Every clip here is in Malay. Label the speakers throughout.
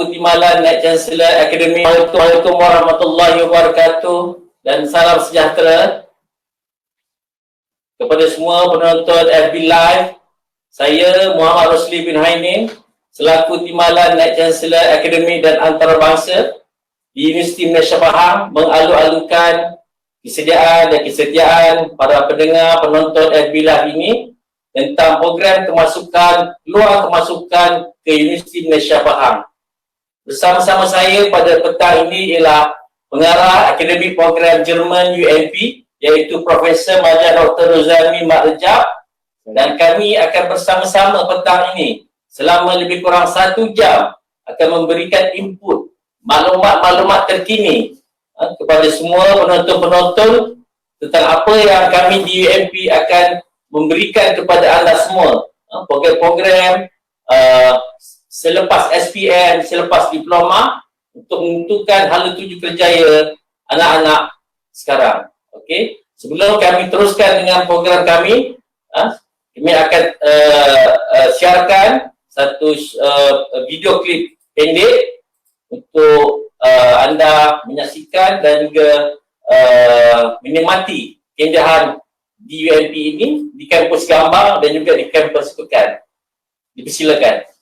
Speaker 1: Timbalan Naib Chancellor Akademi. Assalamualaikum warahmatullahi wabarakatuh dan salam sejahtera kepada semua penonton FB Live. Saya Muhammad Rosli bin Hainin selaku Timbalan Naib Chancellor Akademi dan Antarabangsa di Universiti Malaysia Pahang mengalu-alukan kesediaan para pendengar penonton FB Live ini tentang program kemasukan, peluang kemasukan ke Universiti Malaysia Pahang. Bersama-sama saya pada petang ini ialah pengarah Akademik Program Jerman UMP, iaitu Profesor Maja Dr. Rozani Mak Rejab, dan kami akan bersama-sama petang ini selama lebih kurang 1 jam akan memberikan input maklumat-maklumat terkini kepada semua penonton-penonton tentang apa yang kami di UMP akan memberikan kepada anda semua, program-program selepas SPM, selepas diploma untuk menentukan hala tuju kerjaya anak-anak sekarang. Okey, sebelum kami teruskan dengan program kami, kami akan siarkan satu video klip pendek untuk anda menyaksikan dan juga menikmati keindahan di UMP ini, di kampus Gambang dan juga di kampus Pekan. Dipersilakan.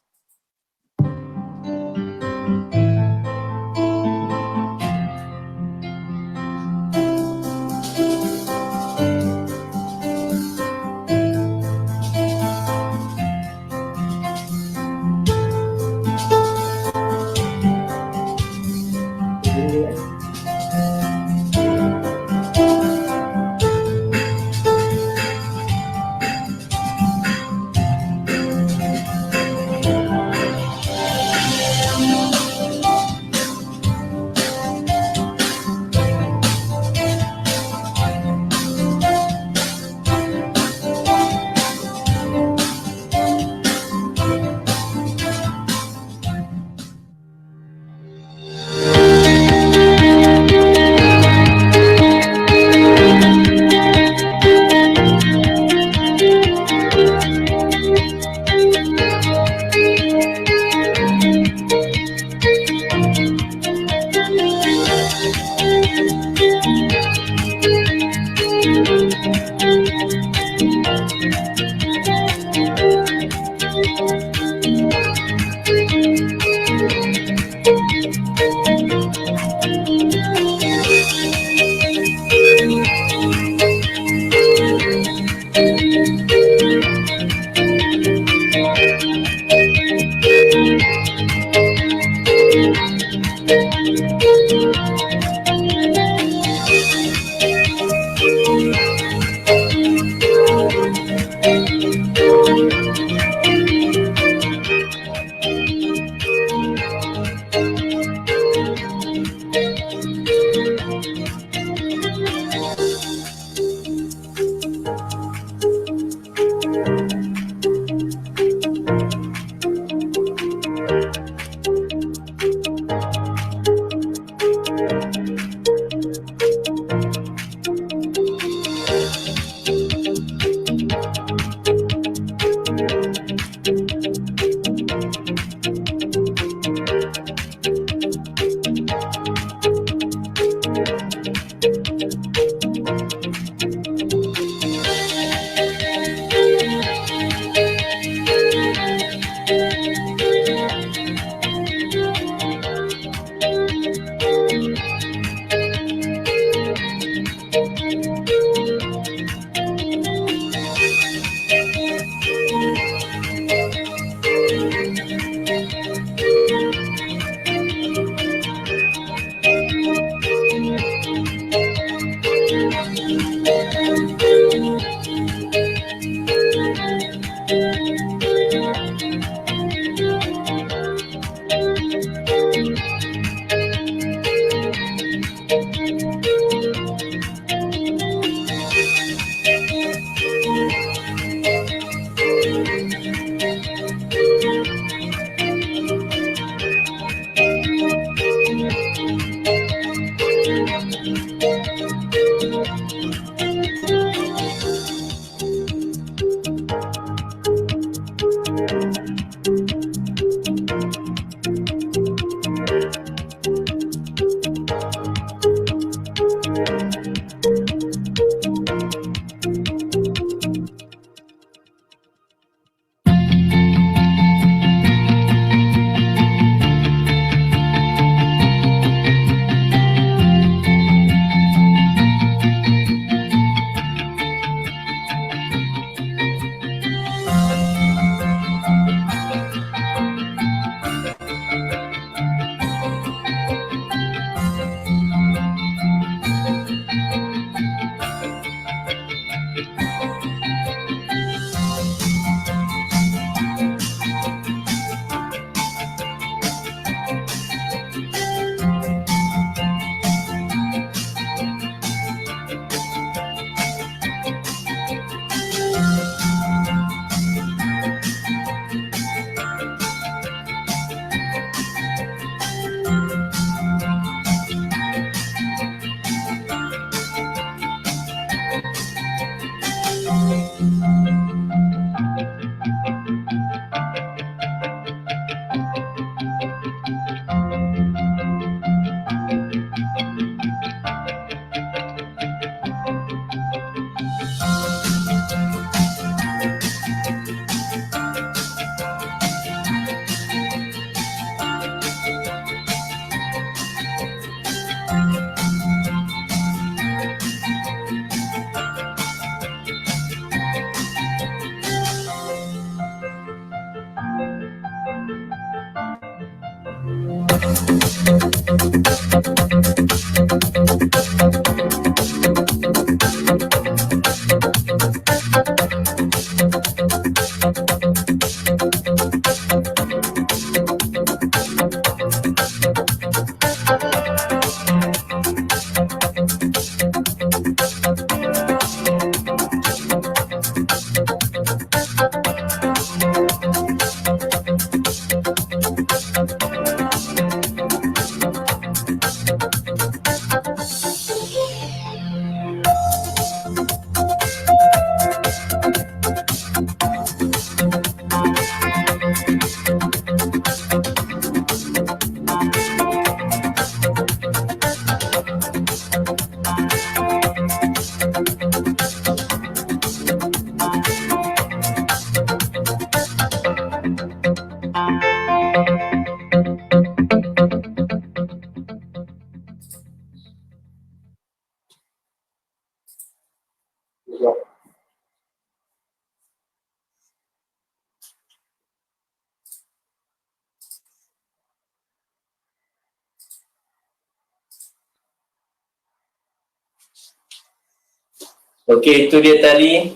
Speaker 1: Okey, itu dia tadi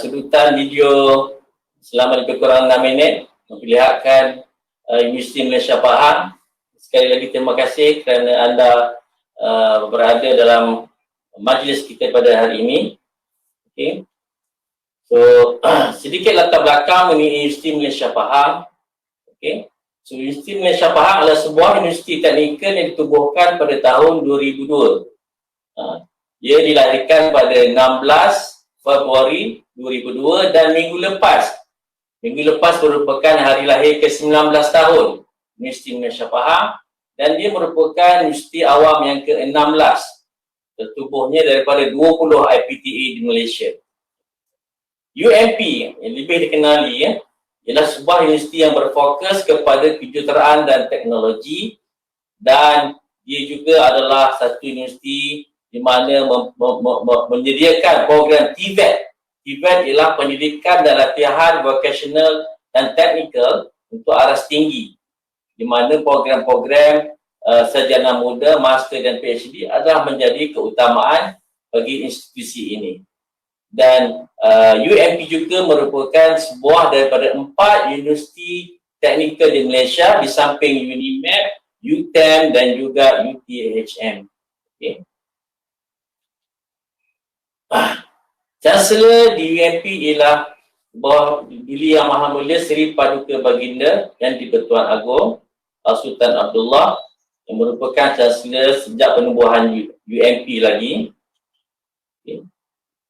Speaker 1: sedutan video selama lebih kurang 6 minit memperlihatkan Universiti Malaysia Pahang. Sekali lagi terima kasih kerana anda berada dalam majlis kita pada hari ini. Okey. So, sedikit latar belakang mengenai Universiti Malaysia Pahang. Okey. So, Universiti Malaysia Pahang adalah sebuah universiti teknikal yang ditubuhkan pada tahun 2002. Ia dilahirkan pada 16 Februari 2002 dan minggu lepas merupakan hari lahir ke-19 tahun Universiti Malaysia Pahang, dan dia merupakan universiti awam yang ke-16 tertubuhnya daripada 20 IPTA di Malaysia. UMP yang lebih dikenali ialah sebuah universiti yang berfokus kepada kejuruteraan dan teknologi, dan dia juga adalah satu universiti di mana menyediakan program TVET. TVET ialah pendidikan dan latihan vocational dan teknikal untuk aras tinggi, di mana program-program sarjana muda, master dan PhD adalah menjadi keutamaan bagi institusi ini. Dan UMP juga merupakan sebuah daripada 4 universiti teknikal di Malaysia di samping UNIMAP, UTM dan juga UTHM. Okay. Chancellor di UMP ialah Bawah Duli Yang Maha Mulia Seri Paduka Baginda Yang di-Pertuan Agong Sultan Abdullah, yang merupakan Chancellor sejak penubuhan UMP lagi. Okay.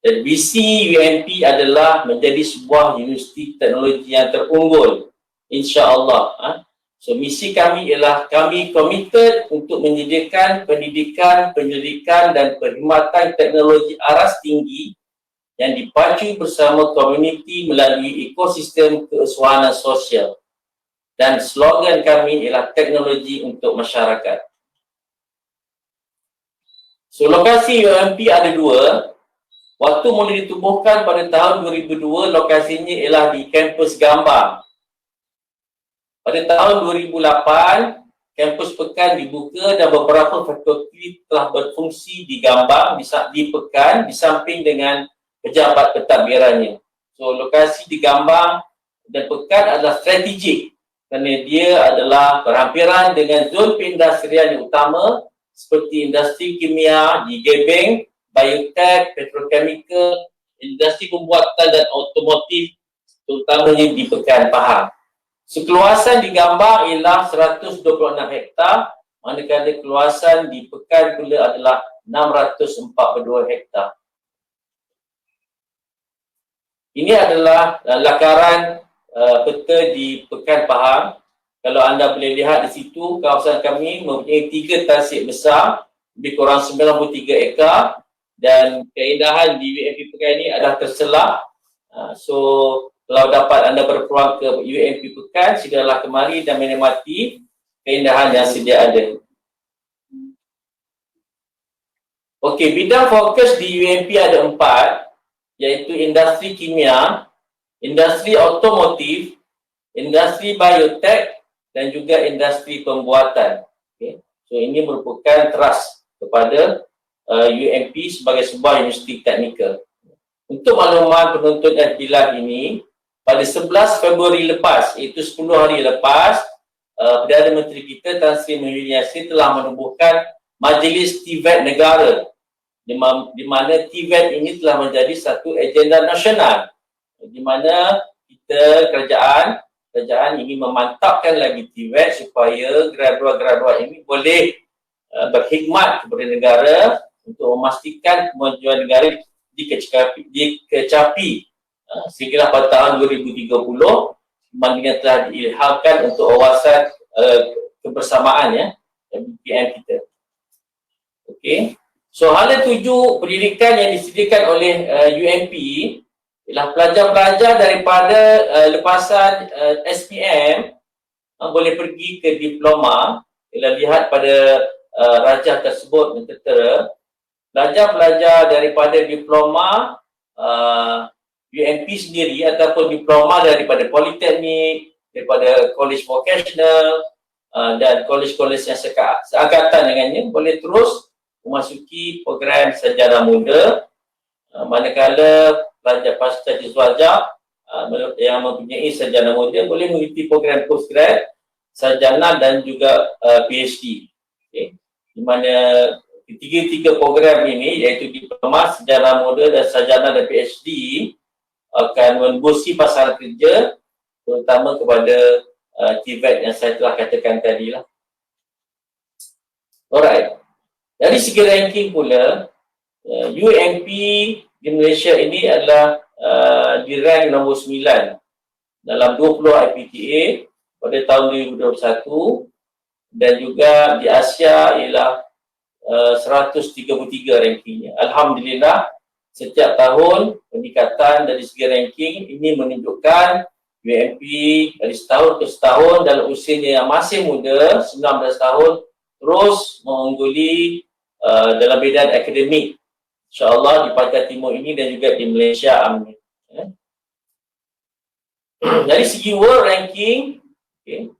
Speaker 1: Dan visi UMP adalah menjadi sebuah universiti teknologi yang terunggul, insya-Allah. So, misi kami ialah kami komited untuk menyediakan pendidikan, penyelidikan dan perkhidmatan teknologi aras tinggi yang dipacu bersama komuniti melalui ekosistem keusahawanan sosial. Dan slogan kami ialah teknologi untuk masyarakat. So, lokasi UMP ada 2. Waktu mula ditubuhkan pada tahun 2002, lokasinya ialah di kampus Gambang. Pada tahun 2008, kampus Pekan dibuka dan beberapa fakulti telah berfungsi di Gambang, di Pekan, di samping dengan pejabat pentadbirannya. So, lokasi di Gambang dan Pekan adalah strategik kerana dia adalah berhampiran dengan zon perindustrian yang utama seperti industri kimia di Gebeng, biotek, petrochemical, industri pembuatan dan automotif, terutamanya di Pekan Pahang. Keluasan di Gambang ialah 126 hektar, manakala keluasan di Pekan pula adalah 642 hektar. Ini adalah lakaran peta di Pekan Pahang. Kalau anda boleh lihat di situ, kawasan kami mempunyai 3 tasik besar, lebih kurang 93 ekar, dan keindahan di UMP Pekan ini adalah terselah. So, kalau dapat anda berpeluang ke UMP Pekan, silalah kemari dan menikmati keindahan yang sedia ada. Okey, bidang fokus di UMP ada 4, iaitu industri kimia, industri otomotif, industri biotek dan juga industri pembuatan. Okay. So, ini merupakan trust kepada UMP sebagai sebuah universiti teknikal. Untuk makluman penonton FB Live ini, pada 11 Februari lepas, iaitu 10 hari lepas, Perdana Menteri kita Tan Sri Muhyiddin Yassin telah menubuhkan Majlis TVET Negara, di mana TVET ini telah menjadi satu agenda nasional, di mana kita kerajaan ingin memantapkan lagi TVET supaya gradua-gradua ini boleh berkhidmat kepada negara untuk memastikan kemajuan negara dikecapi sehingga pada tahun 2030 dengan telah diilhamkan untuk wawasan kebersamaan BPM kita. Okey. So, hala 7 pendidikan yang disediakan oleh UMP ialah pelajar-pelajar daripada lepasan SPM boleh pergi ke diploma. Bila lihat pada rajah tersebut yang tertera, pelajar-pelajar daripada diploma UMP sendiri ataupun diploma daripada politeknik, daripada college vocational dan college-college yang seangkatan dengannya boleh terus memasuki program sarjana muda Manakala pelajar pasca diswajab yang mempunyai sarjana muda boleh mengikuti program postgrad, sarjana dan juga PhD. Okay. Di mana ketiga-tiga program ini iaitu diploma, sarjana muda dan sarjana dan PhD akan membusi pasaran kerja terutama kepada TVET yang saya telah katakan tadi lah. Alright. Dari segi ranking pula, UMP di Malaysia ini adalah di rank nombor 9 dalam 20 IPTA pada tahun 2021 dan juga di Asia ialah 133 rankingnya. Alhamdulillah, setiap tahun peningkatan dari segi ranking ini menunjukkan UMP dari setahun ke setahun dalam usianya yang masih muda, 19 tahun, terus mengungguli dalam bidang akademik. InsyaAllah di Pantai Timur ini dan juga di Malaysia. Amin. Dari segi world ranking, okay,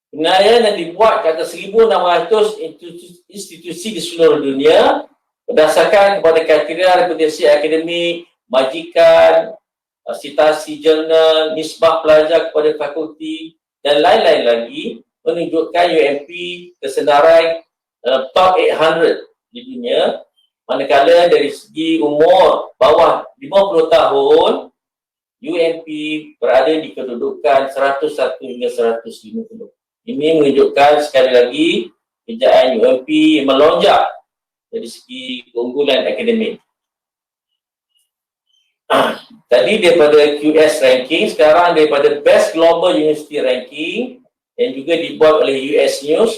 Speaker 1: penilaian yang dibuat ke atas 1,600 institusi di seluruh dunia berdasarkan kepada kriteria reputasi akademik, majikan, citasi jurnal, nisbah pelajar kepada fakulti dan lain-lain lagi menunjukkan UMP tersenarai dalam top 800 di dunia. Manakala dari segi umur bawah 50 tahun, UMP berada di kedudukan 101 hingga 150. Ini menunjukkan sekali lagi kejayaan UMP melonjak dari segi keunggulan akademik. Tadi daripada QS ranking, sekarang daripada Best Global University Ranking yang juga dibuat oleh US News,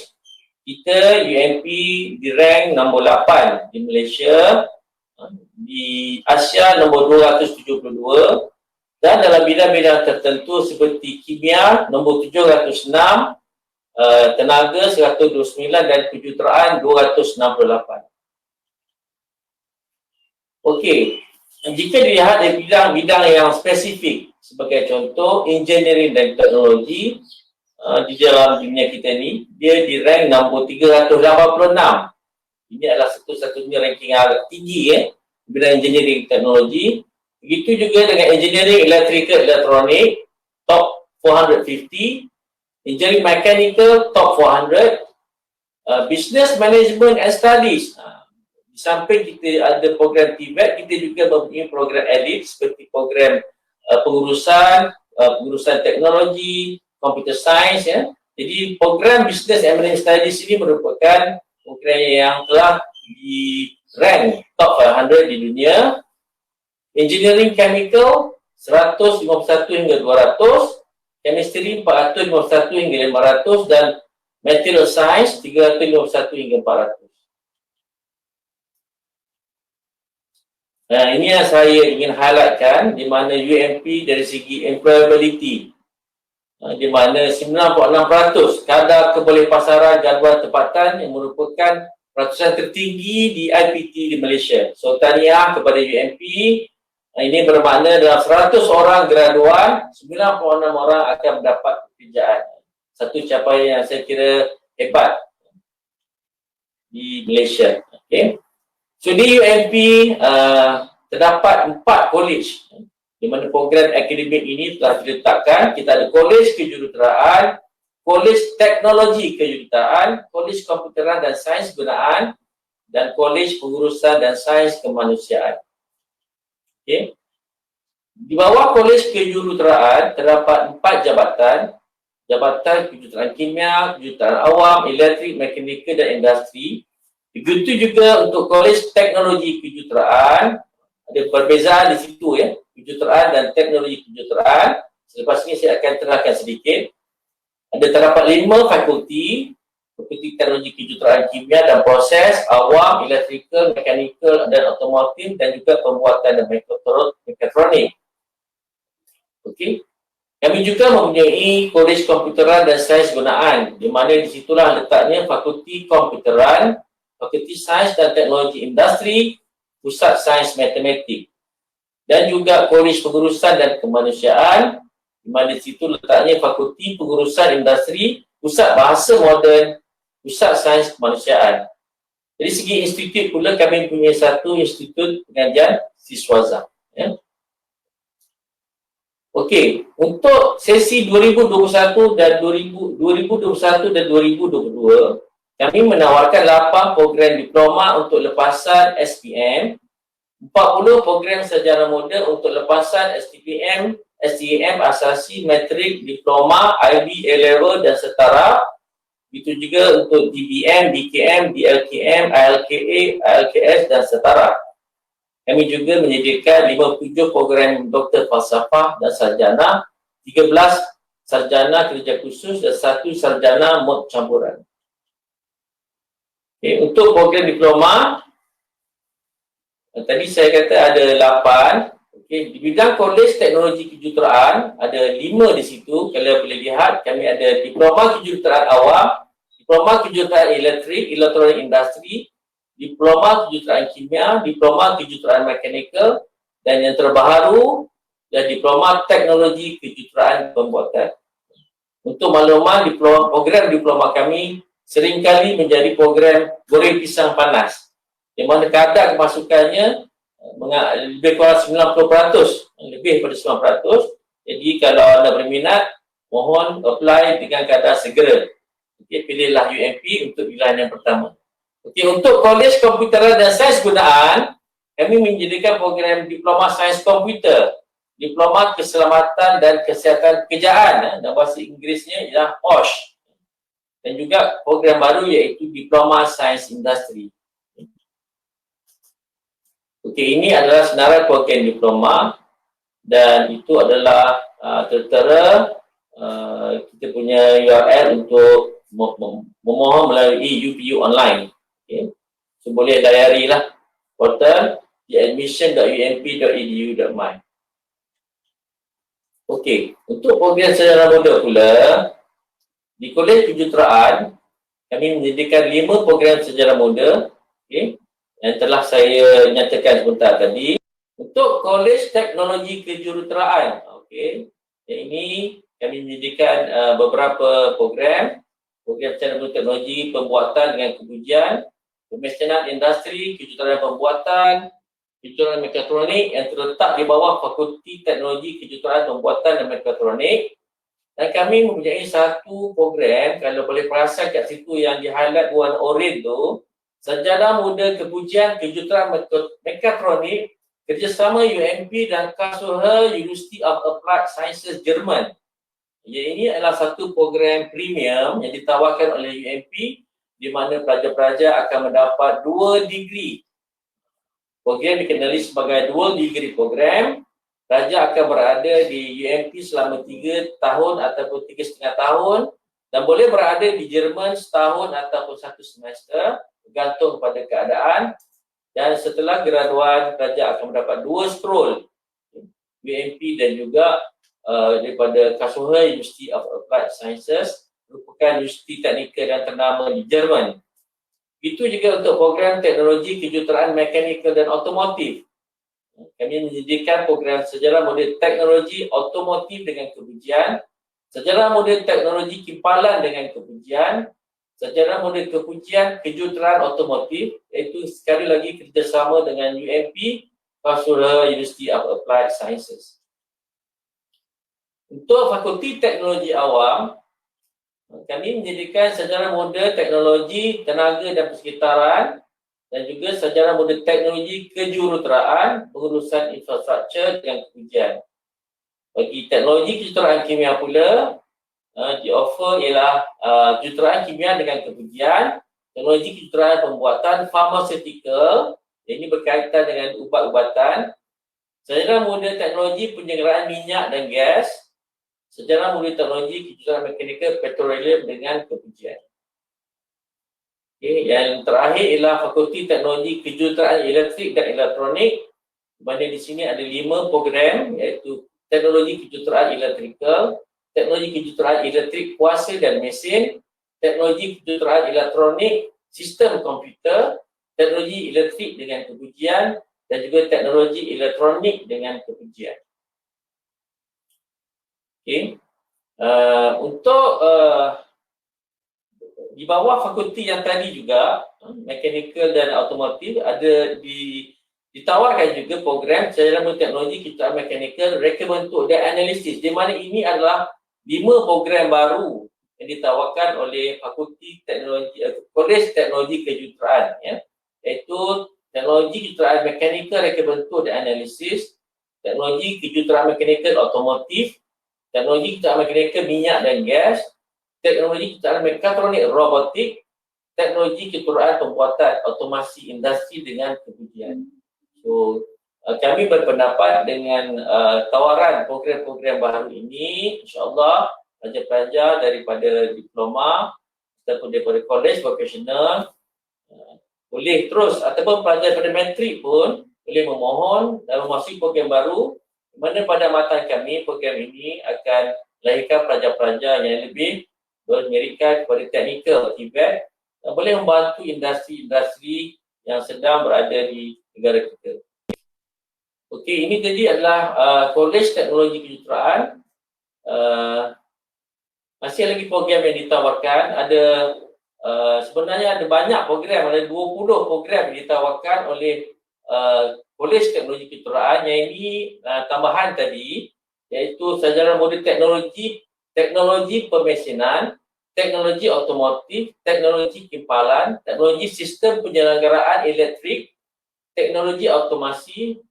Speaker 1: kita UMP di rank nombor 8 di Malaysia, di Asia nombor 272 dan dalam bidang-bidang tertentu seperti kimia nombor 706, tenaga 129 dan kejuruteraan 268. Okey, jika dilihat dari bidang-bidang yang spesifik sebagai contoh engineering dan teknologi, di dalam dunia kita ni, dia di rank nombor 386. Ini adalah satu-satunya ranking yang agak tinggi bidang engineering teknologi. Begitu juga dengan engineering electrical elektronik, top 450, engineering mechanical, top 400, business management and studies. Di samping kita ada program TVET, kita juga mempunyai program EDIT seperti program pengurusan teknologi, computer science ya. Jadi program business and management studies ini merupakan program yang telah di rank top 500 di dunia. Engineering chemical 151 hingga 200, chemistry 451 hingga 500 dan material science 351 hingga 400. Nah, ini yang saya ingin highlightkan di mana UMP dari segi employability, di mana 96% kadar kebolehpasaran jadual tempatan yang merupakan ratusan tertinggi di IPT di Malaysia. So, tahniah kepada UMP. Ini bermakna dalam 100 orang graduan, 96 orang akan mendapat pekerjaan. Satu capaian yang saya kira hebat di Malaysia. Okay. So, di UMP terdapat 4 college di mana program akademik ini telah diletakkan. Kita ada Kolej Kejuruteraan, Kolej Teknologi Kejuruteraan, Kolej Komputeran dan Sains Gunaan, dan Kolej Pengurusan dan Sains Kemanusiaan. Okay. Di bawah Kolej Kejuruteraan terdapat 4 jabatan. Jabatan Kejuruteraan Kimia, Kejuruteraan Awam, Elektrik, Mekanikal dan Industri. Begitu juga untuk Kolej Teknologi Kejuruteraan. Ada perbezaan di situ ya, kejuruteraan dan teknologi kejuruteraan. Selepas ini saya akan terangkan sedikit. Ada terdapat 5 fakulti, fakulti teknologi kejuruteraan kimia dan proses, awam, elektrikal, mekanikal dan otomotif dan juga pembuatan dan mekatronik. Okey. Kami juga mempunyai Kolej Komputeran dan Sains Gunaan, di mana di situlah letaknya Fakulti Komputeran, Fakulti Sains dan Teknologi Industri, Pusat Sains Matematik, dan juga Kolej Pengurusan dan Kemanusiaan, di mana di situ letaknya Fakulti Pengurusan Industri, Pusat Bahasa Moden, Pusat Sains Kemanusiaan. Dari segi institut pula kami punya satu institut pengajian siswaza. Ya. Okey, untuk sesi 2021 dan 2022 kami menawarkan 8 program diploma untuk lepasan SPM, 40 program sejarah muda untuk lepasan STPM, STM, asasi, matrik, diploma, IB, A-level dan setara. Itu juga untuk DBM, DKM, DLKM, ILKA, ILKS dan setara. Kami juga menyediakan 57 program doktor falsafah dan sarjana, 13 sarjana kerja khusus dan 1 sarjana mod campuran. Okay, untuk program diploma, tadi saya kata ada 8. Okay, di bidang kolej teknologi kejuruteraan, ada 5 di situ. Kalau boleh lihat, kami ada diploma kejuruteraan awam, diploma kejuruteraan elektrik, elektronik industri, diploma kejuruteraan kimia, diploma kejuruteraan mekanikal, dan yang terbaru, dan diploma teknologi kejuruteraan pembuatan. Untuk makluman, program diploma kami seringkali menjadi program goreng pisang panas, di mana kadar kemasukannya lebih kurang 90%, lebih daripada 90%. Jadi kalau anda berminat, mohon apply dengan kadar segera. Okay, pilihlah UMP untuk pilihan yang pertama. Okey, untuk Kolej Komputeran dan Sains Gunaan, kami menyediakan program Diploma Sains Komputer, Diploma Keselamatan dan Kesihatan Pekerjaan, dan bahasa Inggerisnya ialah OSH. Dan juga program baru iaitu Diploma Sains Industri. Okey, ini adalah senarai program diploma dan itu adalah tertera kita punya URL untuk memohon melalui UPU online. Okay. So boleh layarilah portal di admission.ump.edu.my. Okey, untuk program sejarah muda pula, di Kolej Kejuruteraan kami menyediakan 5 program sejarah muda, okay, yang telah saya nyatakan sebentar tadi. Untuk Kolej Teknologi Kejuruteraan, okey, yang ini kami menyediakan beberapa program sejarah muda teknologi pembuatan dengan kepujian, pemesinan industri, kejuruteraan pembuatan, kejuruteraan mekatronik yang terletak di bawah Fakulti Teknologi Kejuruteraan Pembuatan dan Mekatronik. Dan kami mempunyai satu program, kalau boleh perasan kat situ yang di highlight warna oranye tu, Sarjana Muda Kepujian Kejuruteraan Mekatronik, kerjasama UMP dan Karlsruhe University of Applied Sciences Jerman. Ya, ini adalah satu program premium yang ditawarkan oleh UMP, di mana pelajar-pelajar akan mendapat 2 degree. Program dikenali sebagai dual degree program. Pelajar akan berada di UMP selama 3 tahun ataupun 3,5 tahun dan boleh berada di Jerman setahun ataupun 1 semester, bergantung pada keadaan. Dan setelah graduan, pelajar akan mendapat 2 scroll UMP dan juga daripada Karlsruhe University of Applied Sciences, merupakan universiti teknikal yang ternama di Jerman. Itu juga untuk program teknologi kejuruteraan mekanikal dan otomotif. Kami menyediakan program sejarah model teknologi otomotif dengan kepujian, sejarah model teknologi kimpalan dengan kepujian, sejarah model kepujian kejuruteraan otomotif, iaitu sekali lagi kerjasama dengan UMP, Karlsruhe University of Applied Sciences. Untuk Fakulti Teknologi Awam, kami menyediakan sejarah muda teknologi, tenaga dan persekitaran dan juga sejarah muda teknologi kejuruteraan, pengurusan infrastruktur dan kepujian. Bagi teknologi kejuruteraan kimia pula, di-offer ialah kejuruteraan kimia dengan kepujian, teknologi kejuruteraan pembuatan pharmaceutical, yang ini berkaitan dengan ubat-ubatan, sejarah muda teknologi penyelenggaraan minyak dan gas, sejarah muda teknologi kejuruteraan mekanikal petroleum dengan kepujian. Okay, yang terakhir ialah Fakulti Teknologi Kejuruteraan Elektrik dan Elektronik, di mana di sini ada 5 program, iaitu Teknologi Kejuruteraan Elektrikal, Teknologi Kejuruteraan Elektrik Kuasa dan Mesin, Teknologi Kejuruteraan Elektronik, Sistem Komputer, Teknologi Elektrik dengan kepujian, dan juga Teknologi Elektronik dengan kepujian. Okay. Untuk di bawah fakulti yang tadi juga, mechanical dan automotive, ada ditawarkan juga program sarjana teknologi kejuruteraan mechanical reka bentuk dan analisis, di mana ini adalah 5 program baru yang ditawarkan oleh Fakulti Teknologi Kolej Teknologi Kejuruteraan, ya, iaitu teknologi kejuruteraan mechanical reka bentuk dan analisis, teknologi kejuruteraan mechanical automotive, teknologi kejuruteraan mechanical minyak dan gas, teknologi kejuruteraan mekatronik robotik, teknologi kejuruteraan pembuatan otomasi industri dengan kemudian. So, kami berpendapat dengan tawaran program-program baru ini, insyaAllah pelajar-pelajar daripada diploma ataupun daripada kolej vocasional boleh terus, ataupun pelajar pada matrik pun boleh memohon dan memasuki program baru, di mana pada matan kami program ini akan melahirkan pelajar-pelajar yang lebih bermerikat kepada teknikal TVET dan boleh membantu industri-industri yang sedang berada di negara kita. Okey, ini tadi adalah Kolej Teknologi Kejuruteraan. Masih lagi program yang ditawarkan. Ada sebenarnya ada banyak program, ada 20 program yang ditawarkan oleh Kolej Teknologi Kejuruteraan, yang ini tambahan tadi, iaitu sarjana modul teknologi pemesinan, teknologi otomotif, teknologi kimpalan, teknologi sistem penyelenggaraan elektrik, teknologi otomasi,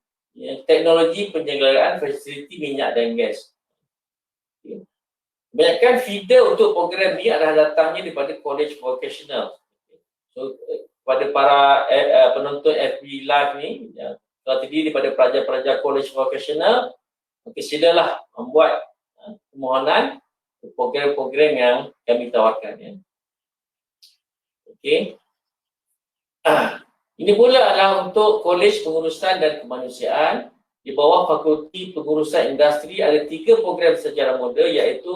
Speaker 1: teknologi penyelenggaraan fasiliti minyak dan gas. Kebanyakan feeder untuk program ini adalah datangnya daripada college vocational. So, kepada para penonton FB Live ni, kalau terdiri daripada pelajar-pelajar college vocational, maka silalah membuat permohonan program-program yang kami tawarkan. Ya. Okey. Ini pula adalah untuk Kolej Pengurusan dan Kemanusiaan. Di bawah Fakulti Pengurusan Industri ada 3 program sarjana muda, iaitu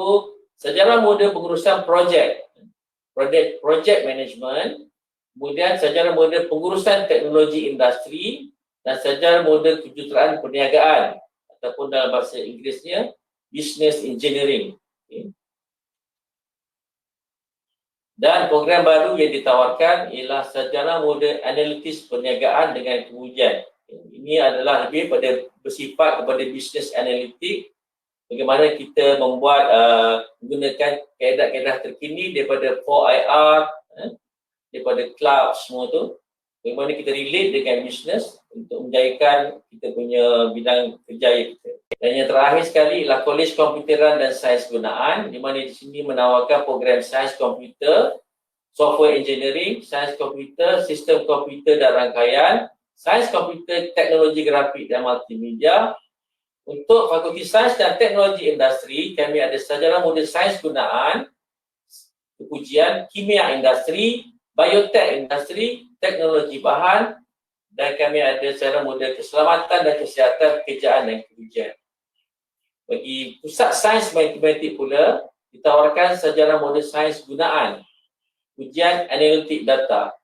Speaker 1: sarjana muda pengurusan projek management, kemudian sarjana muda pengurusan teknologi industri, dan sarjana muda kejuruteraan perniagaan ataupun dalam bahasa Inggerisnya business engineering. Okay. Dan program baru yang ditawarkan ialah sarjana muda analitis perniagaan dengan pengujian. Ini adalah lebih pada bersifat kepada business analitik, bagaimana kita membuat menggunakan kaedah-kaedah terkini daripada 4IR, daripada cloud semua tu, bagaimana kita relate dengan business untuk menjayakan kita punya bidang kerjaya kita. Dan yang terakhir sekali ialah Kolej Komputeran dan Sains Gunaan, di mana di sini menawarkan program sains komputer, software engineering, sains komputer, sistem komputer dan rangkaian, sains komputer, teknologi grafik dan multimedia. Untuk Fakulti Sains dan Teknologi Industri, kami ada sarjana muda sains gunaan, ujian, kimia industri, biotek industri, teknologi bahan, dan kami ada sarjana muda keselamatan dan kesihatan pekerjaan dan kerugian. Bagi pusat sains matematik pula, ditawarkan sarjana muda sains gunaan, ujian analitik data.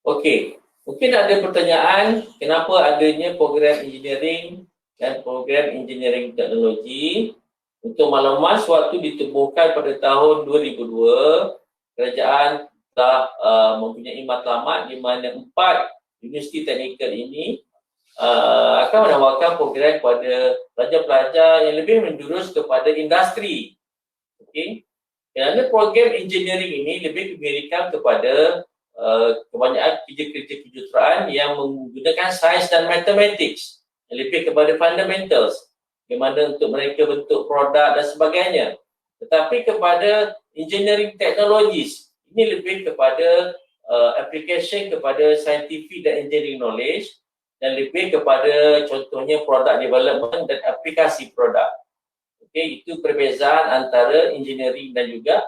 Speaker 1: Okey, mungkin ada pertanyaan kenapa adanya program engineering dan program engineering teknologi. Untuk makluman, sewaktu ditubuhkan pada tahun 2002, kerajaan telah mempunyai matlamat di mana 4 universiti teknikal ini akan menawarkan program kepada pelajar-pelajar yang lebih menjurus kepada industri. Okey. Kerana program engineering ini lebih diberikan kepada kebanyakan kerja-kerja kejuruteraan yang menggunakan sains dan mathematics, yang lebih kepada fundamentals, bagaimana untuk mereka bentuk produk dan sebagainya. Tetapi kepada engineering technologies, ini lebih kepada application kepada scientific dan engineering knowledge, dan lebih kepada contohnya product development dan aplikasi produk. Okey, itu perbezaan antara engineering dan juga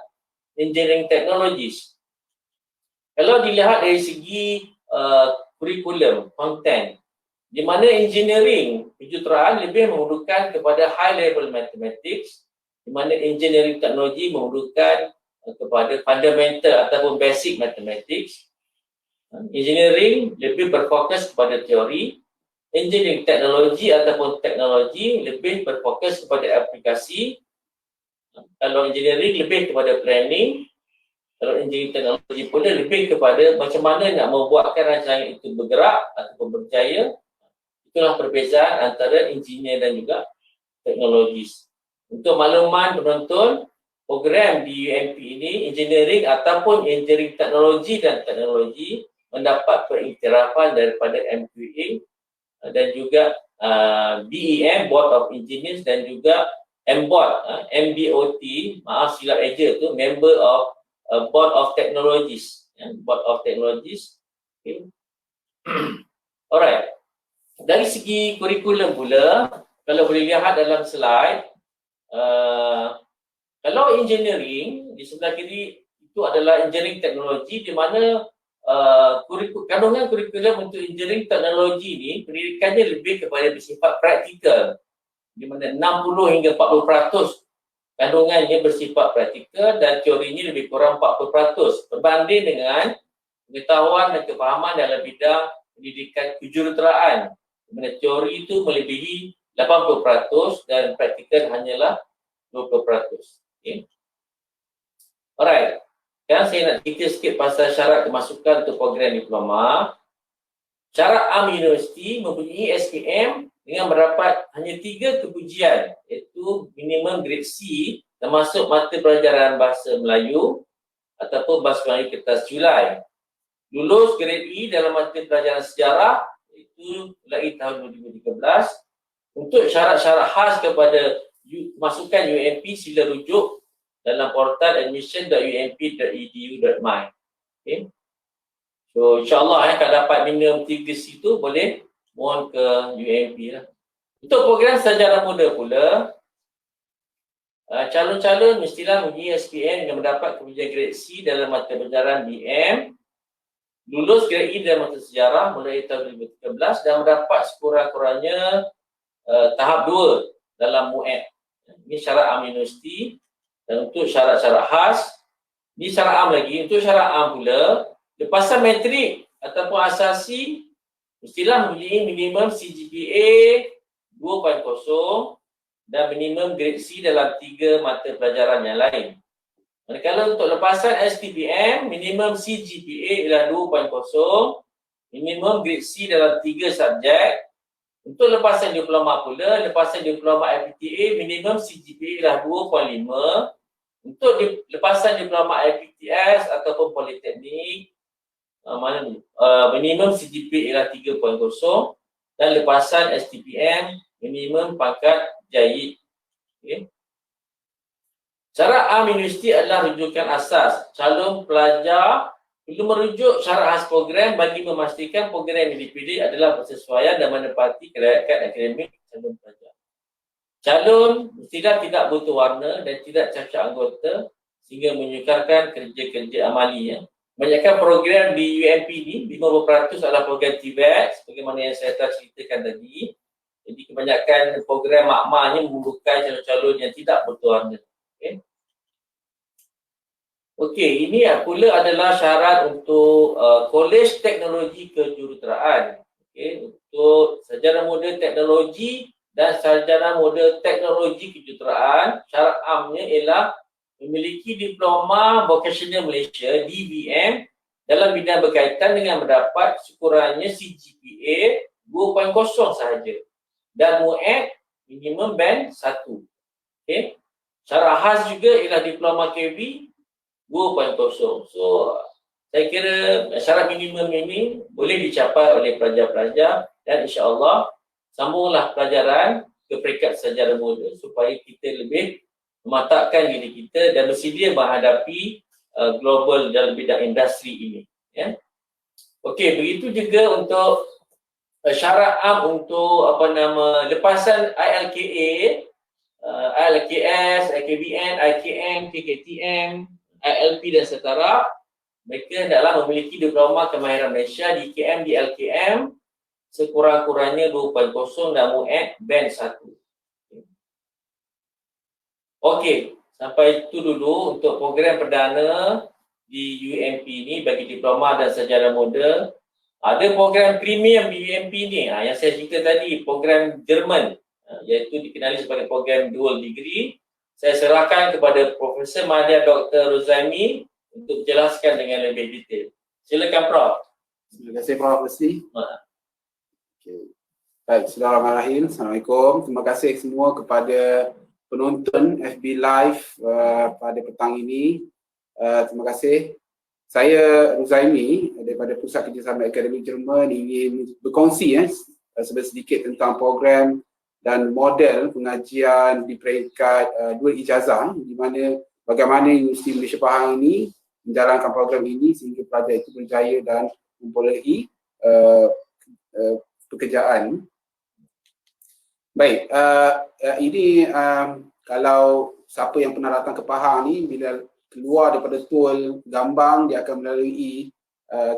Speaker 1: engineering technologies. Kalau dilihat dari segi kurikulum, content, di mana engineering kejuruteraan lebih memerlukan kepada high level mathematics, di mana engineering teknologi memerlukan kepada fundamental ataupun basic mathematics. Engineering lebih berfokus kepada teori, engineering teknologi ataupun teknologi lebih berfokus kepada aplikasi. Kalau engineering lebih kepada planning, Kalau engineering teknologi pula lebih kepada macam mana nak membuatkan rancangan itu bergerak ataupun berjaya. Itulah perbezaan antara engineer dan juga teknologis. Untuk makluman penonton, program di UMP ini, engineering ataupun engineering teknologi dan teknologi mendapat pengiktirafan daripada MQA dan juga BEM, Board of Engineers, dan juga MBOT, MBOT, maaf silap eja tu, Member of Board of Technologies, Board of Technologies. Okay. Alright. Dari segi kurikulum pula, kalau boleh lihat dalam slide, kalau engineering di sebelah kiri itu adalah engineering teknologi, di mana kandungan kurikulum untuk engineering teknologi ni pendidikannya lebih kepada bersifat praktikal, di mana 60 hingga 40% kandungannya bersifat praktikal dan teorinya lebih kurang 40% berbanding dengan pengetahuan dan kefahaman dalam bidang pendidikan kejuruteraan, di mana teori itu melebihi 80% dan praktikal hanyalah 20%. Okay. Alright. Sekarang saya nak cerita sikit pasal syarat kemasukan untuk program diploma. Syarat AM Universiti mempunyai SPM dengan mendapat hanya 3 kepujian, iaitu minimum grade C termasuk mata pelajaran bahasa Melayu ataupun bahasa Melayu kertas Julai. Lulus grade E dalam mata pelajaran sejarah, itu mulai tahun 2013. Untuk syarat-syarat khas kepada masukan UMP, sila rujuk dalam portal admission.ump.edu.my. Okay. So insyaAllah kalau dapat minimum 3 situ boleh mohon ke UMP lah. Untuk program sarjana muda pula, calon-calon mestilah mempunyai SPM yang mendapat kepujian grade C dalam mata pelajaran BM, lulus grade E dalam mata sejarah mulai tahun 2013 dan mendapat sekurang-kurangnya tahap 2 dalam MUET. Ini syarat AM Universiti. Dan untuk syarat-syarat khas, ini syarat AM lagi. Untuk syarat AM pula, lepasan matrik ataupun asasi mestilah mempunyai minimum CGPA 2.0 dan minimum grade C dalam 3 mata pelajaran yang lain. Manakala untuk lepasan STPM, minimum CGPA ialah 2.0, minimum grade C dalam 3 subjek. Untuk lepasan diploma pula, lepasan diploma IPTA, minimum CGPA ialah 2.5. Untuk lepasan diploma IPTS ataupun politeknik, minimum CGPA ialah 3.0 dan lepasan STPM minimum pangkat jayid. Okay. Syarat AM Universiti adalah rujukan asas. Calon pelajar perlu merujuk syarat khas program bagi memastikan program yang dipilih adalah bersesuaian dan menepati kelayakan akademik calon pelajar. Calon mestilah tidak butuh warna dan tidak cacat anggota sehingga menyukarkan kerja-kerja amali. Kebanyakan program di UMP ni, 50% adalah program TVET sebagaimana yang saya telah ceritakan tadi. Jadi kebanyakan program makmahnya membuka calon-calon yang tidak butuh warna. Okay. Okey, ini pula adalah syarat untuk Kolej Teknologi Kejuruteraan. Okey, untuk sarjana muda teknologi dan sarjana muda teknologi kejuruteraan, syarat AM-nya ialah memiliki diploma vocational Malaysia DVM dalam bidang berkaitan dengan mendapat sekurangnya CGPA 2.0 sahaja dan MUET minimum band 1. Okey. Syarat khas juga ialah diploma KB 2.0. So, saya kira syarat minimum ini boleh dicapai oleh pelajar-pelajar dan insya-Allah sambunglah pelajaran ke peringkat sarjana muda supaya kita lebih memantapkan diri kita dan bersedia menghadapi global dalam bidang industri ini. Ya. Okey, begitu juga untuk syarat AM untuk lepasan ILKA, ILKS, IKBN, IKM, KKTM, ILP dan setara. Mereka hendaklah memiliki diploma kemahiran Malaysia di KM di LKM sekurang-kurangnya 2.0 dan MUET band 1. Okey, sampai itu dulu untuk program perdana di UMP ni bagi diploma dan sarjana muda. Ada program premium di UMP ni yang saya cerita tadi, program Jerman, iaitu dikenali sebagai program dual degree. Saya serahkan kepada Profesor Madya Dr. Rozaimi untuk menjelaskan dengan lebih detail. Silakan Prof.
Speaker 2: Terima kasih Prof. Rusdi. Okay. Baik, Bismillahirrahmanirrahim. Assalamualaikum. Terima kasih semua kepada penonton FB Live pada petang ini. Terima kasih. Saya Ruzaimi daripada Pusat Kerjasama Akademik Jerman ingin berkongsi sedikit tentang program dan model pengajian di peringkat 2 ijazah, di mana bagaimana Universiti Malaysia Pahang ini menjalankan program ini sehingga pelajar itu berjaya dan memperolehi pekerjaan. Baik, ini kalau siapa yang pernah datang ke Pahang ni, bila keluar daripada tol Gambang, dia akan melalui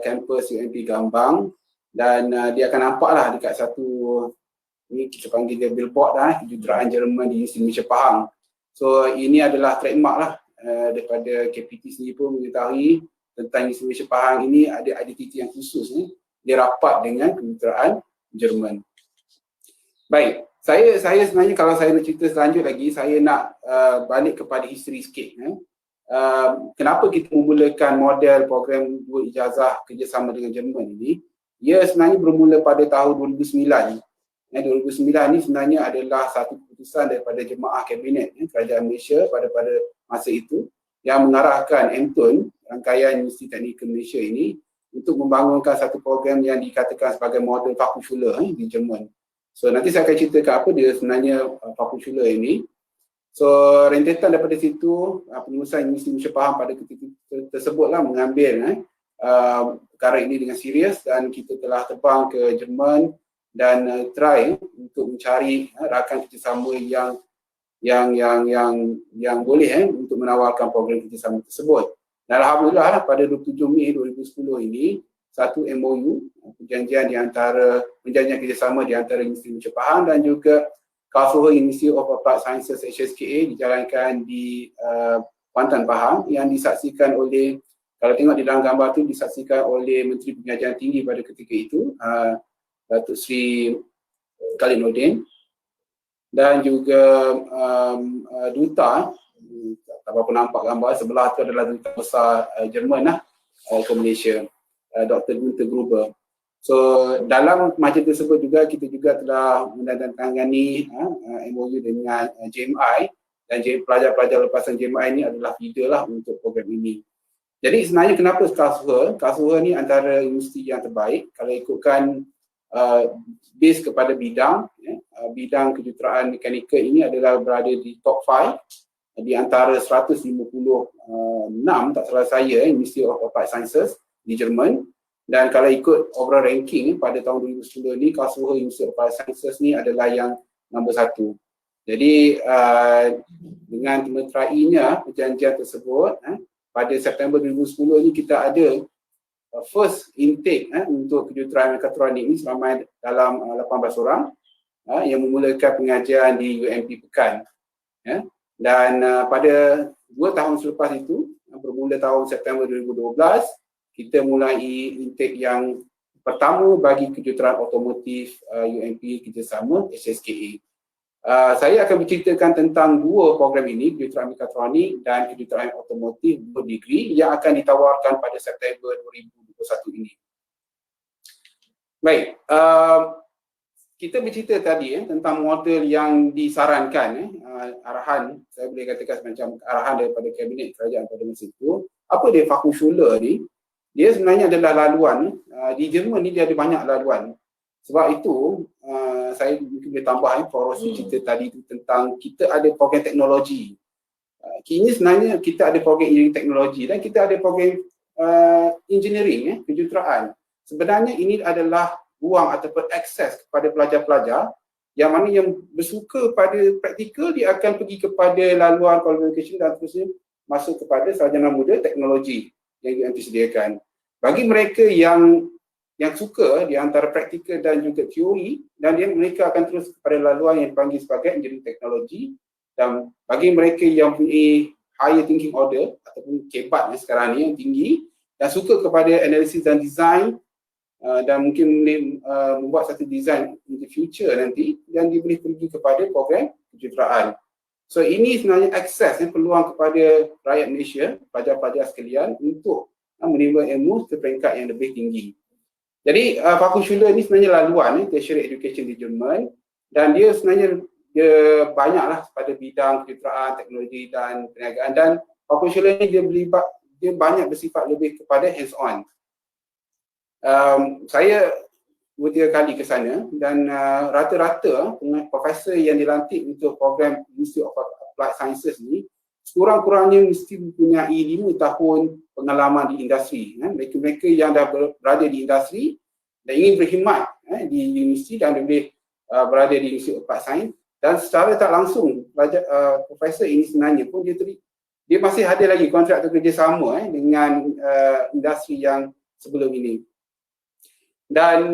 Speaker 2: kampus UMP Gambang dan dia akan nampaklah dekat satu, ni kita panggil dia billboard kejuruteraan Jerman di Universiti Malaysia Pahang. So ini adalah trademark lah daripada KPT sendiri pun mengetahui tentang Universiti Malaysia Pahang ini ada identiti yang khusus ni, dia rapat dengan kejuruteraan Jerman. Baik, saya sebenarnya kalau saya nak cerita selanjut lagi, saya nak balik kepada history sikit. Kenapa kita memulakan model program 2 ijazah kerjasama dengan Jerman ini? Ia sebenarnya bermula pada tahun 2009. 2009 ini sebenarnya adalah satu keputusan daripada Jemaah Kabinet Kerajaan Malaysia pada masa itu yang mengarahkan MTUN, Rangkaian Universiti Teknikal Malaysia ini, untuk membangunkan satu program yang dikatakan sebagai model Fachhochschule di Jerman. So nanti saya akan ceritakan apa dia sebenarnya Fachhochschule ini. So rentetan daripada situ penulisan Universiti Malaysia Pahang pada ketika tersebutlah mengambil perkara ini dengan serius dan kita telah terbang ke Jerman dan try untuk mencari rakan kerjasama yang boleh untuk menawarkan program kerjasama tersebut. Dan alhamdulillah pada 27 Mei 2010 ini satu MOU perjanjian kerjasama di antara Universiti Malaysia Pahang dan juga Karlsruhe Institute of Applied Sciences HSKA dijalankan di Kuantan Pahang yang disaksikan oleh, kalau tengok di dalam gambar tu, disaksikan oleh Menteri Pengajian Tinggi pada ketika itu, Datuk Seri Khalid Nordin, dan juga duta, tak berapa nampak gambar, sebelah tu adalah duta besar Jerman ke Malaysia, Dr. Günther Gruber. So dalam majlis tersebut juga kita juga telah menandatangani MOU dengan JMI dan pelajar-pelajar lepasan JMI ini adalah feeder lah untuk program ini. Jadi sebenarnya kenapa Karlsruhe? Karlsruhe ni antara universiti yang terbaik kalau ikutkan base kepada bidang bidang kejuruteraan mekanikal ini adalah berada di top 5 di antara 156 tak salah saya University of Applied Sciences di Jerman. Dan kalau ikut overall ranking pada tahun 2010 ni, Karlsruhe University of Applied Sciences ni adalah yang nombor 1. Jadi dengan dimeterainya perjanjian tersebut, pada September 2010 ni kita ada first intake untuk kejuruteraan mekatronik ni seramai dalam 18 orang yang memulakan pengajian di UMP Pekan. Dan pada 2 tahun selepas itu, bermula tahun September 2012, kita mulai intake yang pertama bagi kejuruteraan otomotif UMP kerjasama HSKA. Saya akan berceritakan tentang 2 program ini, kejuruteraan mekatronik dan kejuruteraan otomotif berdegree yang akan ditawarkan pada September 2021 ini. Baik, kita bercerita tadi tentang model yang disarankan, arahan, saya boleh katakan semacam arahan daripada Kabinet Kerajaan pada masa itu. Apa dia Fachhochschule ni? Dia sebenarnya adalah laluan. Di Jerman ni dia ada banyak laluan. Sebab itu saya mungkin boleh tambah Rosi cerita tadi tentang kita ada program teknologi. Kini sebenarnya kita ada program engineering teknologi dan kita ada program engineering kejuruteraan. Sebenarnya ini adalah ruang ataupun akses kepada pelajar-pelajar yang mana yang bersuka pada praktikal, dia akan pergi kepada laluan qualification dan terusnya masuk kepada sarjana muda teknologi yang disediakan. Bagi mereka yang suka di antara praktikal dan juga teori, dan mereka akan terus kepada laluan yang dipanggil sebagai engineering teknologi. Dan bagi mereka yang punya higher thinking order ataupun kebat sekarang ni yang tinggi dan suka kepada analisis dan design dan mungkin boleh membuat satu design in the future nanti, dan dia boleh pergi kepada program kejuruteraan. So ini sebenarnya akses peluang kepada rakyat Malaysia, pelajar-pelajar sekalian untuk menimba ilmu ke peringkat yang lebih tinggi. Jadi Fachhochschule ini sebenarnya laluan tertiary education di Jerman, dan dia sebenarnya dia banyaklah pada bidang kejuruteraan, teknologi dan perniagaan, dan Fachhochschule ini dia banyak bersifat lebih kepada hands on. Saya 2-3 kali ke sana, dan rata-rata profesor yang dilantik untuk program Institute of Applied Sciences ni kurang-kurangnya mesti mempunyai 5 tahun pengalaman di industri. Mereka-mereka yang dah berada di industri dan ingin berkhidmat di universiti dan lebih berada di Institute of Applied Science, dan secara tak langsung profesor ini sebenarnya pun dia masih ada lagi kontrak kerjasama dengan industri yang sebelum ini. Dan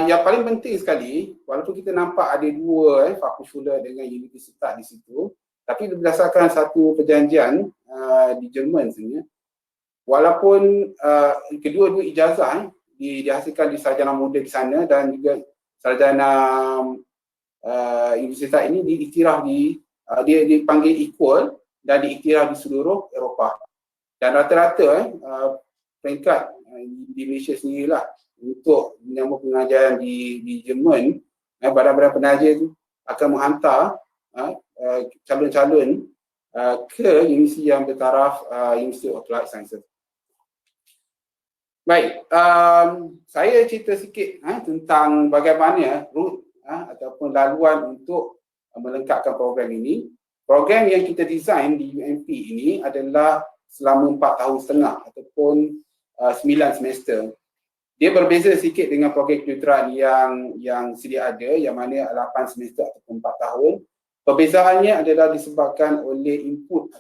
Speaker 2: yang paling penting sekali, walaupun kita nampak ada 2 Fachhochschule dengan universitas di situ, tapi berdasarkan satu perjanjian di Jerman sebenarnya, walaupun kedua-dua ijazah dihasilkan di sarjana muda di sana dan juga sarjana universitas ini diiktiraf dia dipanggil equal dan diiktiraf di seluruh Eropah. Dan rata-rata peringkat di Malaysia sendirilah untuk menyambung pengajaran di Jerman, badan-badan penaja itu akan menghantar calon-calon ke universiti yang bertaraf Institute of Applied Sciences. Baik, saya cerita sikit tentang bagaimana route ataupun laluan untuk melengkapkan program ini. Program yang kita design di UMP ini adalah selama 4 tahun setengah ataupun 9 semester. Dia berbeza sikit dengan program kejuruteraan yang sedia ada, yang mana 8 semester ataupun 4 tahun. Perbezaannya adalah disebabkan oleh input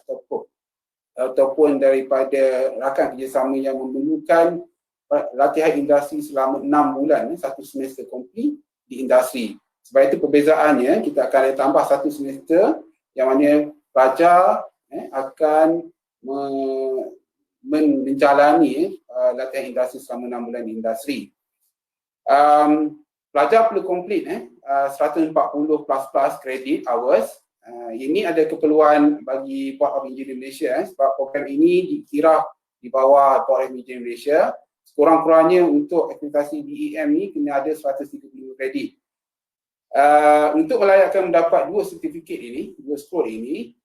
Speaker 2: ataupun daripada rakan kerjasama yang memerlukan latihan industri selama 6 bulan, 1 semester komplit di industri. Sebab itu perbezaannya, kita akan tambah 1 semester yang mana pelajar akan menjalani latihan industri selama 6 bulan di industri. Pelajar perlu komplit 140 plus credit hours. Ini ada keperluan bagi Board of Engineers Malaysia sebab program ini diiktiraf di bawah Board of Engineers Malaysia. Kurang-kurangnya untuk akreditasi BEM ni kena ada 135 kredit. Untuk melayakkan mendapat 2 sertifikat ini, 2 skor ini,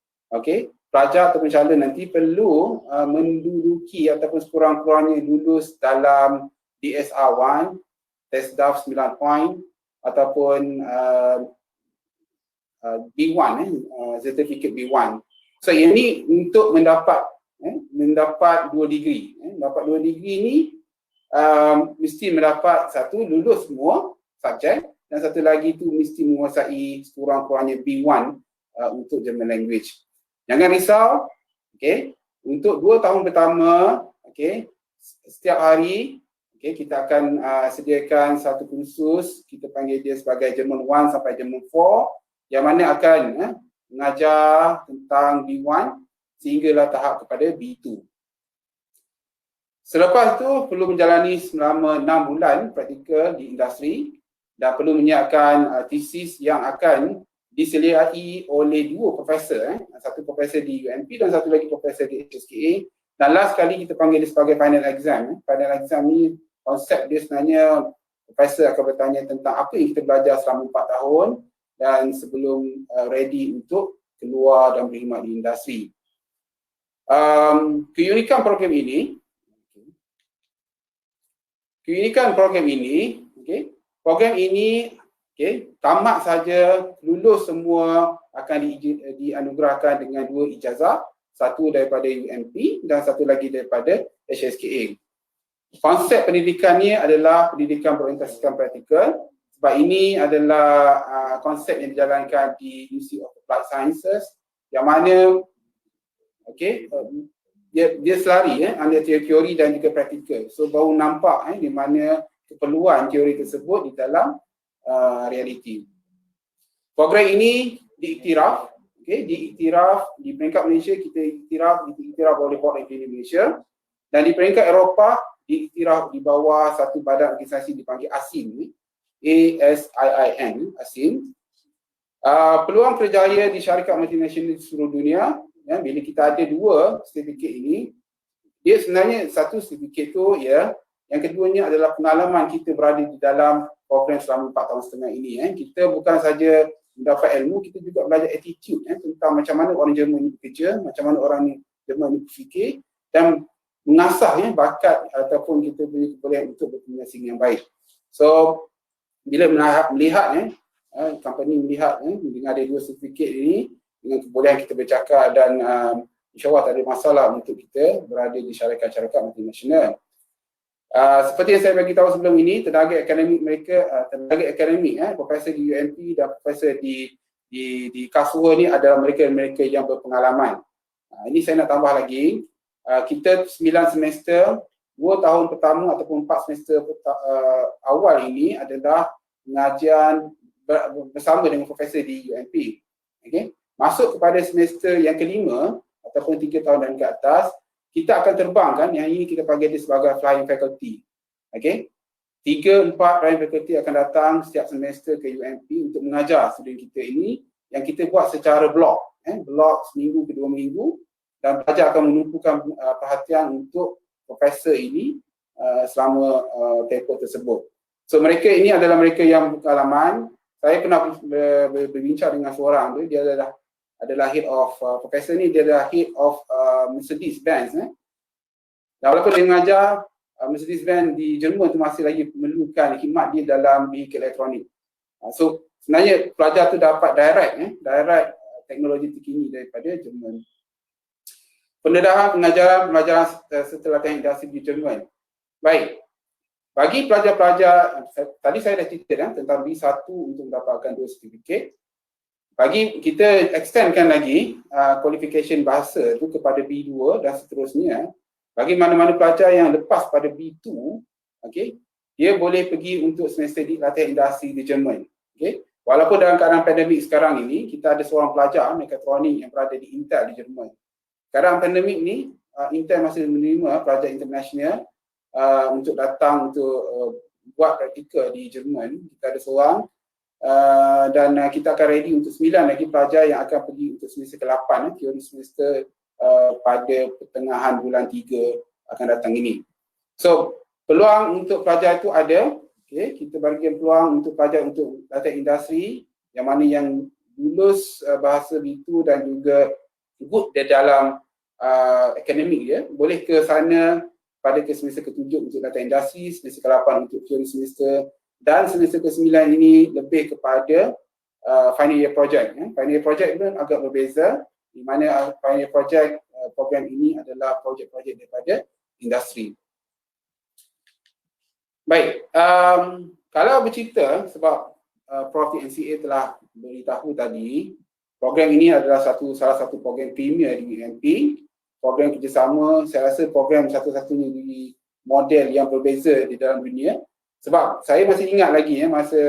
Speaker 2: pelajar ataupun calon nanti perlu menduduki ataupun sekurang-kurangnya lulus dalam DSR 1, TESDAF 9 point ataupun B1, sertifikat B1. So ini untuk mendapat 2 degree. Dapat 2 degree ni mesti mendapat satu, lulus semua subjek, dan satu lagi tu mesti menguasai sekurang-kurangnya B1 untuk German language. Jangan risau, untuk 2 tahun pertama, setiap hari kita akan sediakan satu kursus, kita panggil dia sebagai German 1 sampai German 4, yang mana akan mengajar tentang B1 sehinggalah tahap kepada B2. Selepas itu perlu menjalani selama 6 bulan praktikal di industri dan perlu menyiapkan tesis yang akan diseliai oleh 2 profesor, satu profesor di UMP dan satu lagi profesor di HSKA, dan last kali kita panggil dia sebagai final exam. Final exam ni konsep dia sebenarnya profesor akan bertanya tentang apa yang kita belajar selama 4 tahun dan sebelum ready untuk keluar dan berkhidmat di industri. Keunikan program ini, tamat saja, lulus semua akan dianugerahkan dengan 2 ijazah, satu daripada UMP dan satu lagi daripada HSKA. Konsep pendidikannya adalah pendidikan berorientasikan praktikal, sebab ini adalah konsep yang dijalankan di Institute of Applied Sciences, yang mana dia selari antara teori dan juga praktikal. So baru nampak di mana keperluan teori tersebut di dalam realiti. Program ini diiktiraf, diiktiraf di peringkat Malaysia, kita diiktiraf oleh Board of Engineers Malaysia, dan di peringkat Eropah diiktiraf di bawah satu badan organisasi dipanggil ASIN, ASIIN, ASIN. Peluang kerjaya di syarikat multinasional di seluruh dunia, ya, bila kita ada dua sertifikat ini, dia sebenarnya satu sertifikat tu, ya, yang keduanya adalah pengalaman kita berada di dalam program selama 4 tahun setengah ini. Kita bukan saja mendapat ilmu, kita juga belajar attitude tentang macam mana orang Jerman ini bekerja, macam mana orang Jerman ini berfikir, dan mengasah bakat ataupun kita punya kebolehan untuk berkomunikasi yang baik. So, bila melihat company melihat dengan ada dua sertifikat ini, dengan kebolehan kita bercakap dan insyaAllah tak ada masalah untuk kita berada di syarikat-syarikat multinasional. Seperti yang saya bagi tahu sebelum ini, tenaga akademik mereka, tenaga akademik, profesor di UMP dan profesor di Kasua ni adalah mereka yang berpengalaman. Ini saya nak tambah lagi, kita 9 semester, 2 tahun pertama ataupun 4 semester awal ini adalah pengajian bersama dengan profesor di UMP. Okay? Masuk kepada semester yang kelima ataupun 3 tahun dan ke atas, kita akan terbangkan, yang ini kita panggil dia sebagai flying faculty. Okay? 3-4 flying faculty akan datang setiap semester ke UMP untuk mengajar student kita ini, yang kita buat secara blok. Blok seminggu ke 2 minggu, dan pelajar akan menumpukan perhatian untuk profesor ini selama tempoh tersebut. So mereka ini adalah mereka yang berpengalaman. Saya pernah berbincang dengan seorang tu, dia adalah head of profesor ni, dia adalah head of Mercedes-Benz. Dan walaupun dia mengajar Mercedes-Benz di Jerman tu masih lagi memerlukan khidmat dia dalam vehicle elektronik. So sebenarnya pelajar tu dapat direct teknologi terkini daripada Jerman. Pendedahan pelajaran setelah teknik industri di Jerman. Baik. Bagi pelajar-pelajar, tadi saya dah cerita tentang B1 untuk mendapatkan 2 sertifikat. Bagi kita extendkan lagi qualification bahasa tu kepada B2 dan seterusnya, bagi mana-mana pelajar yang lepas pada B2, okay, dia boleh pergi untuk semester di latihan industri di Jerman. Okay. Walaupun dalam keadaan pandemik sekarang ini, kita ada seorang pelajar mekatronik yang berada di Intel di Jerman. Keadaan pandemik ni, Intel masih menerima pelajar international untuk datang untuk buat praktikal di Jerman. Kita ada seorang dan kita akan ready untuk 9 lagi pelajar yang akan pergi untuk semester ke-8, teori semester pada pertengahan bulan 3 akan datang ini. So, peluang untuk pelajar itu ada. Okay, kita bagi peluang untuk pelajar untuk latihan industri yang mana yang lulus bahasa B2 dan juga good di dalam akademik dia, boleh ke sana pada ke semester ke-7 untuk latihan industri, semester ke-8 untuk teori semester, dan semester ke-9 ini lebih kepada final year project. Final year project pun agak berbeza, di mana final year project program ini adalah projek-projek daripada industri. Baik, kalau bercerita sebab Prof NCA telah beritahu tadi, program ini adalah salah satu program premier di UMP. Program kerjasama, saya rasa program satu-satunya di model yang berbeza di dalam dunia. Sebab saya masih ingat lagi masa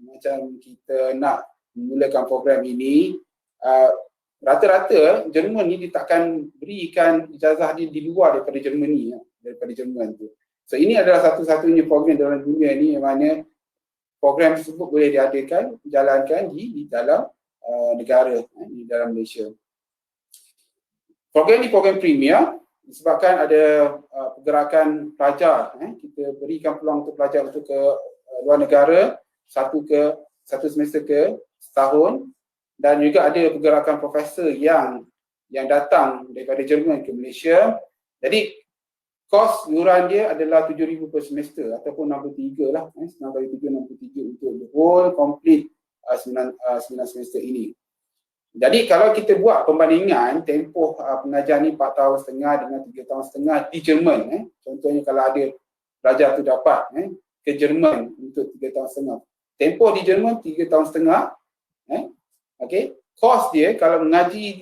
Speaker 2: macam kita nak memulakan program ini, rata-rata Jerman ni dia takkan berikan ijazah dia di luar daripada Jerman daripada Jerman tu. So ini adalah satu-satunya program dalam dunia ni yang mana program tersebut boleh diadakan, dijalankan di dalam negara, di dalam Malaysia. Program ini program premier disebabkan ada pergerakan pelajar. Kita berikan peluang untuk pelajar untuk ke luar negara satu semester ke setahun, dan juga ada pergerakan profesor yang datang daripada Jerman ke Malaysia. Jadi kos yuran dia adalah 7,000 per semester ataupun 63 lah, 9 kali 3 63 untuk the whole complete 9 semester ini. Jadi kalau kita buat pembandingan tempoh pengajar ni 4 tahun setengah dengan 3 tahun setengah di Jerman, contohnya kalau ada pelajar tu dapat ke Jerman untuk 3 tahun setengah, tempoh di Jerman 3 tahun setengah, okay, kos dia kalau mengaji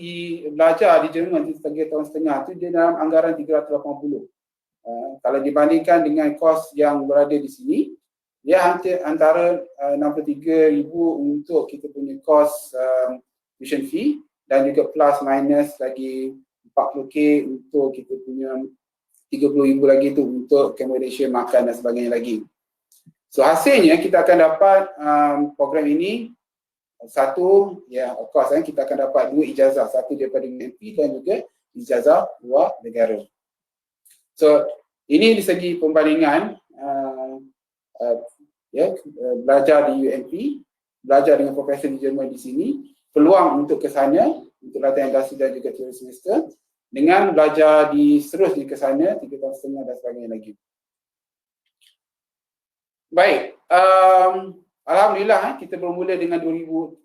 Speaker 2: belajar di Jerman 3 tahun setengah tu dia dalam anggaran 380. Kalau dibandingkan dengan kos yang berada di sini, dia antara 63,000 untuk kita punya kos tuition fee, dan juga plus minus lagi 40k untuk kita punya 30,000 lagi tu untuk accommodation, makan dan sebagainya lagi. So hasilnya kita akan dapat program ini satu, ya of course kita akan dapat 2 ijazah, satu daripada UMP dan juga ijazah luar negara. So ini di segi pembandingan belajar di UMP, belajar dengan profesor di Jerman di sini, peluang untuk ke sana, untuk latihan industri dan juga teori semester, dengan belajar terus di ke sana 3 tahun setengah dan sebagainya lagi. Baik, alhamdulillah kita bermula dengan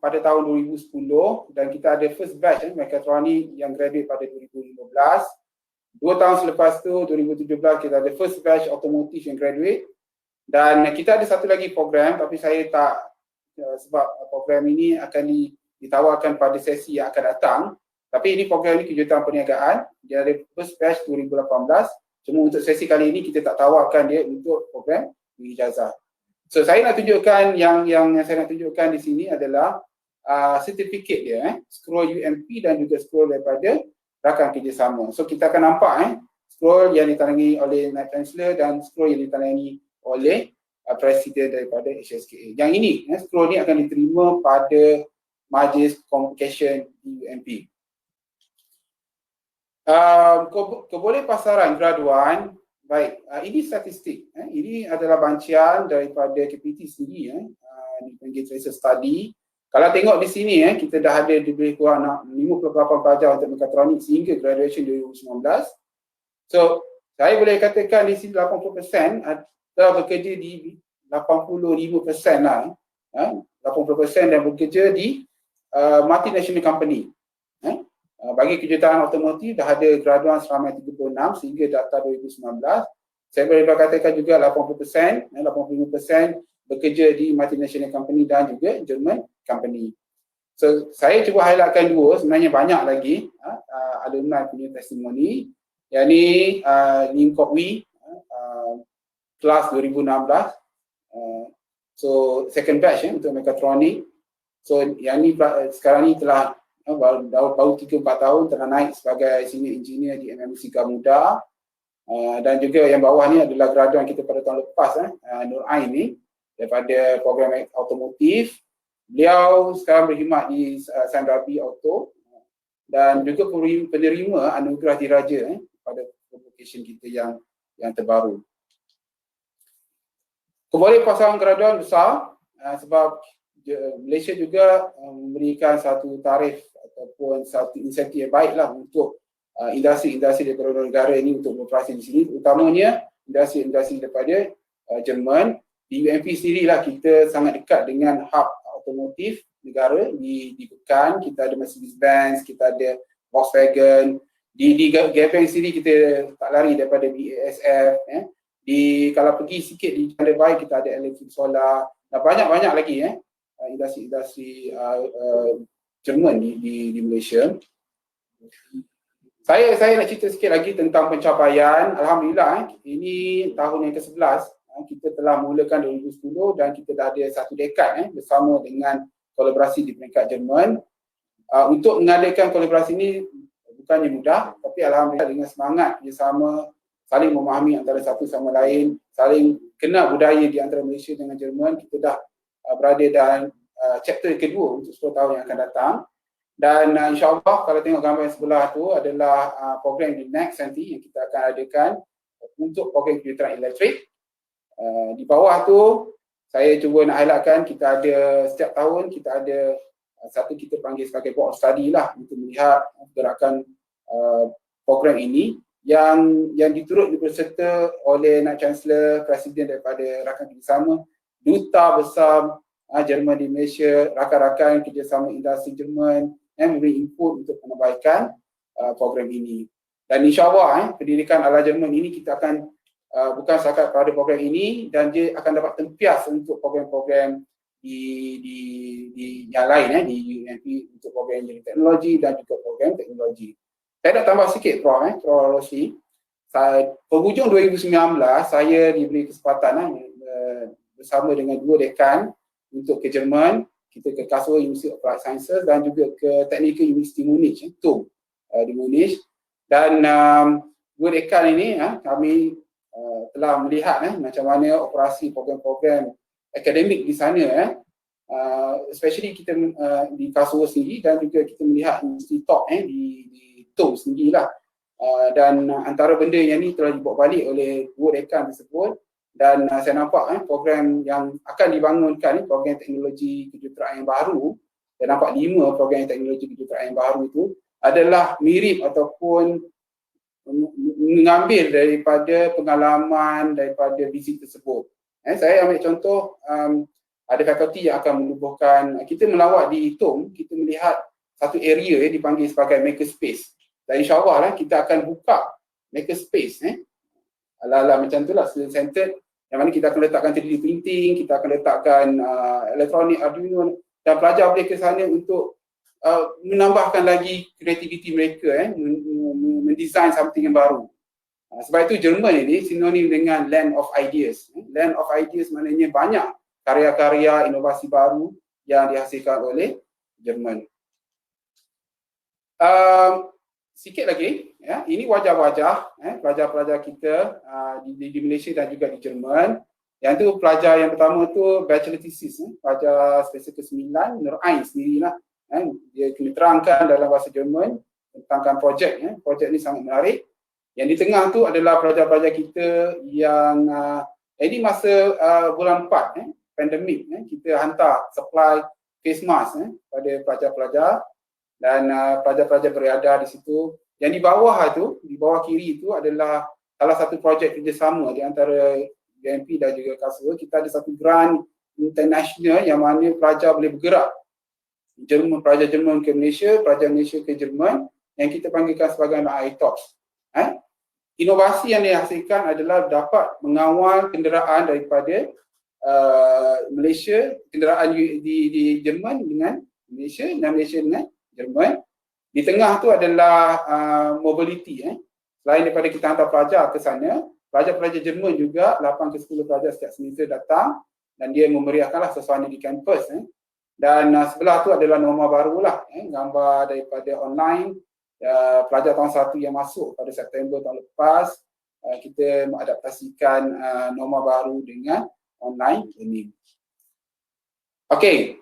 Speaker 2: pada tahun 2010 dan kita ada first batch mekatronik yang graduate pada 2015. 2 tahun selepas tu 2017 kita ada first batch otomotif yang graduate, dan kita ada satu lagi program tapi saya tak, sebab program ini akan ditawarkan pada sesi yang akan datang, tapi ini program ini kejuruteraan perniagaan, dia ada first batch 2018, cuma untuk sesi kali ini kita tak tawarkan dia untuk program ijazah. So saya nak tunjukkan yang saya nak tunjukkan di sini adalah sertifikat dia, scroll UMP dan juga scroll daripada rakan kerjasama. So kita akan nampak scroll yang ditandai oleh Naib Chancellor dan scroll yang ditandai oleh Presiden daripada HSKA. Yang ini, scroll ni akan diterima pada Majlis Convocation di UMP. Keboleh pasaran graduan, baik, ini statistik. Ini adalah bancian daripada KPT sendiri, dipanggil Tracer Study. Kalau tengok di sini, kita dah ada lebih kurang 58 pelajar untuk mekatronik sehingga graduation 2019. So, saya boleh katakan di sini 80% telah bekerja di 85% lah. 80% dan bekerja di multinational company. Bagi kejuruteraan otomotif dah ada graduan seramai 36 sehingga data 2019. Saya boleh katakan juga 80%, 85% bekerja di multinational company dan juga German company. So saya cuba highlightkan dua, sebenarnya banyak lagi alumni punya testimoni. Yang ni Lim Kok Wee, kelas 2016. So second batch untuk mekatronik. So yang ni sekarang ni telah baru 3-4 tahun telah naik sebagai senior engineer di MMC Gamuda. Dan juga yang bawah ni adalah graduan kita pada tahun lepas, Nur Ain ni daripada program automotif. Beliau sekarang berkhidmat di Sandrabi Auto dan juga penerima anugerah diraja pada publication kita yang terbaru. Keboleh pasaran graduan besar sebab Malaysia juga memberikan satu tarif ataupun satu insentif yang baiklah untuk industri-industri daripada negara ini untuk beroperasi di sini, utamanya industri-industri daripada Jerman. Di UMP sendirilah kita sangat dekat dengan hub otomotif negara di Pekan. Kita ada Mercedes-Benz, kita ada Volkswagen. Di Gebeng sendiri kita tak lari daripada BASF. Kalau pergi sikit di Chandler Bay kita ada Electric Solar. Dan banyak-banyak lagi industri-industri Jerman di Malaysia. Saya nak cerita sikit lagi tentang pencapaian. Alhamdulillah, ini tahun yang ke-11. Kita telah mulakan 2010 dan kita dah ada satu dekad bersama dengan kolaborasi di peringkat Jerman. Untuk mengadakan kolaborasi ini bukannya mudah, tapi alhamdulillah dengan semangat bersama, saling memahami antara satu sama lain, saling kenal budaya di antara Malaysia dengan Jerman, kita dah berada dalam chapter kedua untuk 10 tahun yang akan datang. Dan insyaAllah kalau tengok gambar yang sebelah tu adalah program di next nanti yang kita akan adakan untuk program kejuruteraan elektrik. Di bawah tu saya cuba nak highlightkan, kita ada setiap tahun kita ada satu kita panggil sebagai board of study lah untuk melihat gerakan program ini yang diturut diberserta oleh Naib Chancellor, Presiden daripada rakan kerjasama, duta besar Jerman di Malaysia, rakan-rakan kerjasama industri Jerman yang memberi input untuk penambahkan program ini. Dan insyaAllah pendidikan ala Jerman ini kita akan bukan setakat pada program ini, dan dia akan dapat tempias untuk program-program di yang lain di UMP untuk program engineering teknologi dan juga program teknologi. Saya nak tambah sikit Prof Rosli. Penghujung 2019 saya diberi kesempatan bersama dengan 2 dekan untuk ke Jerman. Kita ke Karlsruhe University of Applied Sciences dan juga ke Technical University Munich di Munich. Dan 2 dekan ini kami telah melihat macam mana operasi program-program akademik di sana especially kita di Kasur sendiri, dan juga kita melihat Universiti Top di TUM sendiri lah. Dan antara benda yang ni telah dibawa balik oleh dua rekan tersebut, dan saya nampak program yang akan dibangunkan, program teknologi kejuruteraan yang baru, saya nampak 5 program teknologi kejuruteraan yang baru itu adalah mirip ataupun mengambil daripada pengalaman daripada visit tersebut. Saya ambil contoh, ada fakulti yang akan menubuhkan, kita melawat di TUM, kita melihat satu area dipanggil sebagai makerspace. Dan insyaAllah lah kita akan buka makerspace, ala-ala macam tu lah, student centered, yang mana kita akan letakkan 3D printing, kita akan letakkan elektronik, Arduino, dan pelajar boleh ke sana untuk menambahkan lagi kreativiti mereka, mendesign something yang baru. Sebab itu Jerman ini sinonim dengan land of ideas. Land of ideas maknanya banyak karya-karya inovasi baru yang dihasilkan oleh Jerman. Sikit lagi, ini wajah-wajah pelajar-pelajar kita di Malaysia dan juga di Jerman. Yang tu pelajar yang pertama tu bachelor thesis, pelajar semester ke-9, Nur Ain sendirilah. Dia kena terangkan dalam bahasa Jerman tentang projek. Projek ni sangat menarik. Yang di tengah tu adalah pelajar-pelajar kita yang ini masa bulan 4 pandemik, kita hantar supply face mask pada pelajar-pelajar, dan pelajar-pelajar berada di situ. Yang di bawah tu, di bawah kiri itu adalah salah satu projek kerjasama di antara UMP dan juga Kasur. Kita ada satu grant international yang mana pelajar boleh bergerak. Pelajar Jerman ke Malaysia, pelajar Malaysia ke Jerman, yang kita panggilkan sebagai iTalks. Inovasi yang dihasilkan adalah dapat mengawal kenderaan daripada Malaysia, kenderaan di Jerman dengan Malaysia, dan Malaysia dengan Jerman. Di tengah tu adalah mobility. Selain daripada kita hantar pelajar ke sana, pelajar-pelajar Jerman juga 8 ke 10 pelajar setiap semester datang, dan dia memeriahkanlah suasana di kampus. Dan sebelah tu adalah norma barulah, gambar daripada online. Pelajar tahun 1 yang masuk pada September tahun lepas, kita mengadaptasikan norma baru dengan online learning. Okey,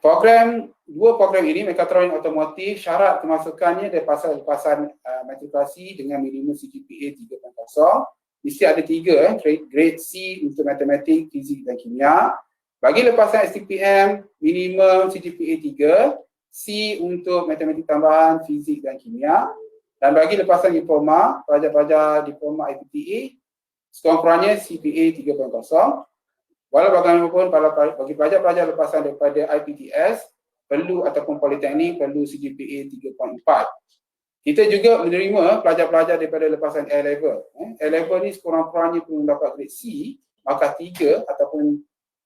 Speaker 2: dua program ini, mekatronik otomotif, syarat kemasukannya dari lepasan matrikulasi dengan minimum CGPA 3.0. Mesti ada 3, grade C untuk matematik, fizik dan kimia. Bagi lepasan STPM, minimum CGPA 3, C untuk matematik tambahan, fizik dan kimia. Dan bagi lepasan diploma, pelajar-pelajar diploma IPTA, sekurang-kurangnya CPA 3.0. Walau bagaimanapun, bagi pelajar-pelajar lepasan daripada IPTS perlu ataupun politeknik perlu CGPA 3.4. Kita juga menerima pelajar-pelajar daripada lepasan A-level. A-level ni sekurang-kurangnya perlu dapat grade C, maka 3 ataupun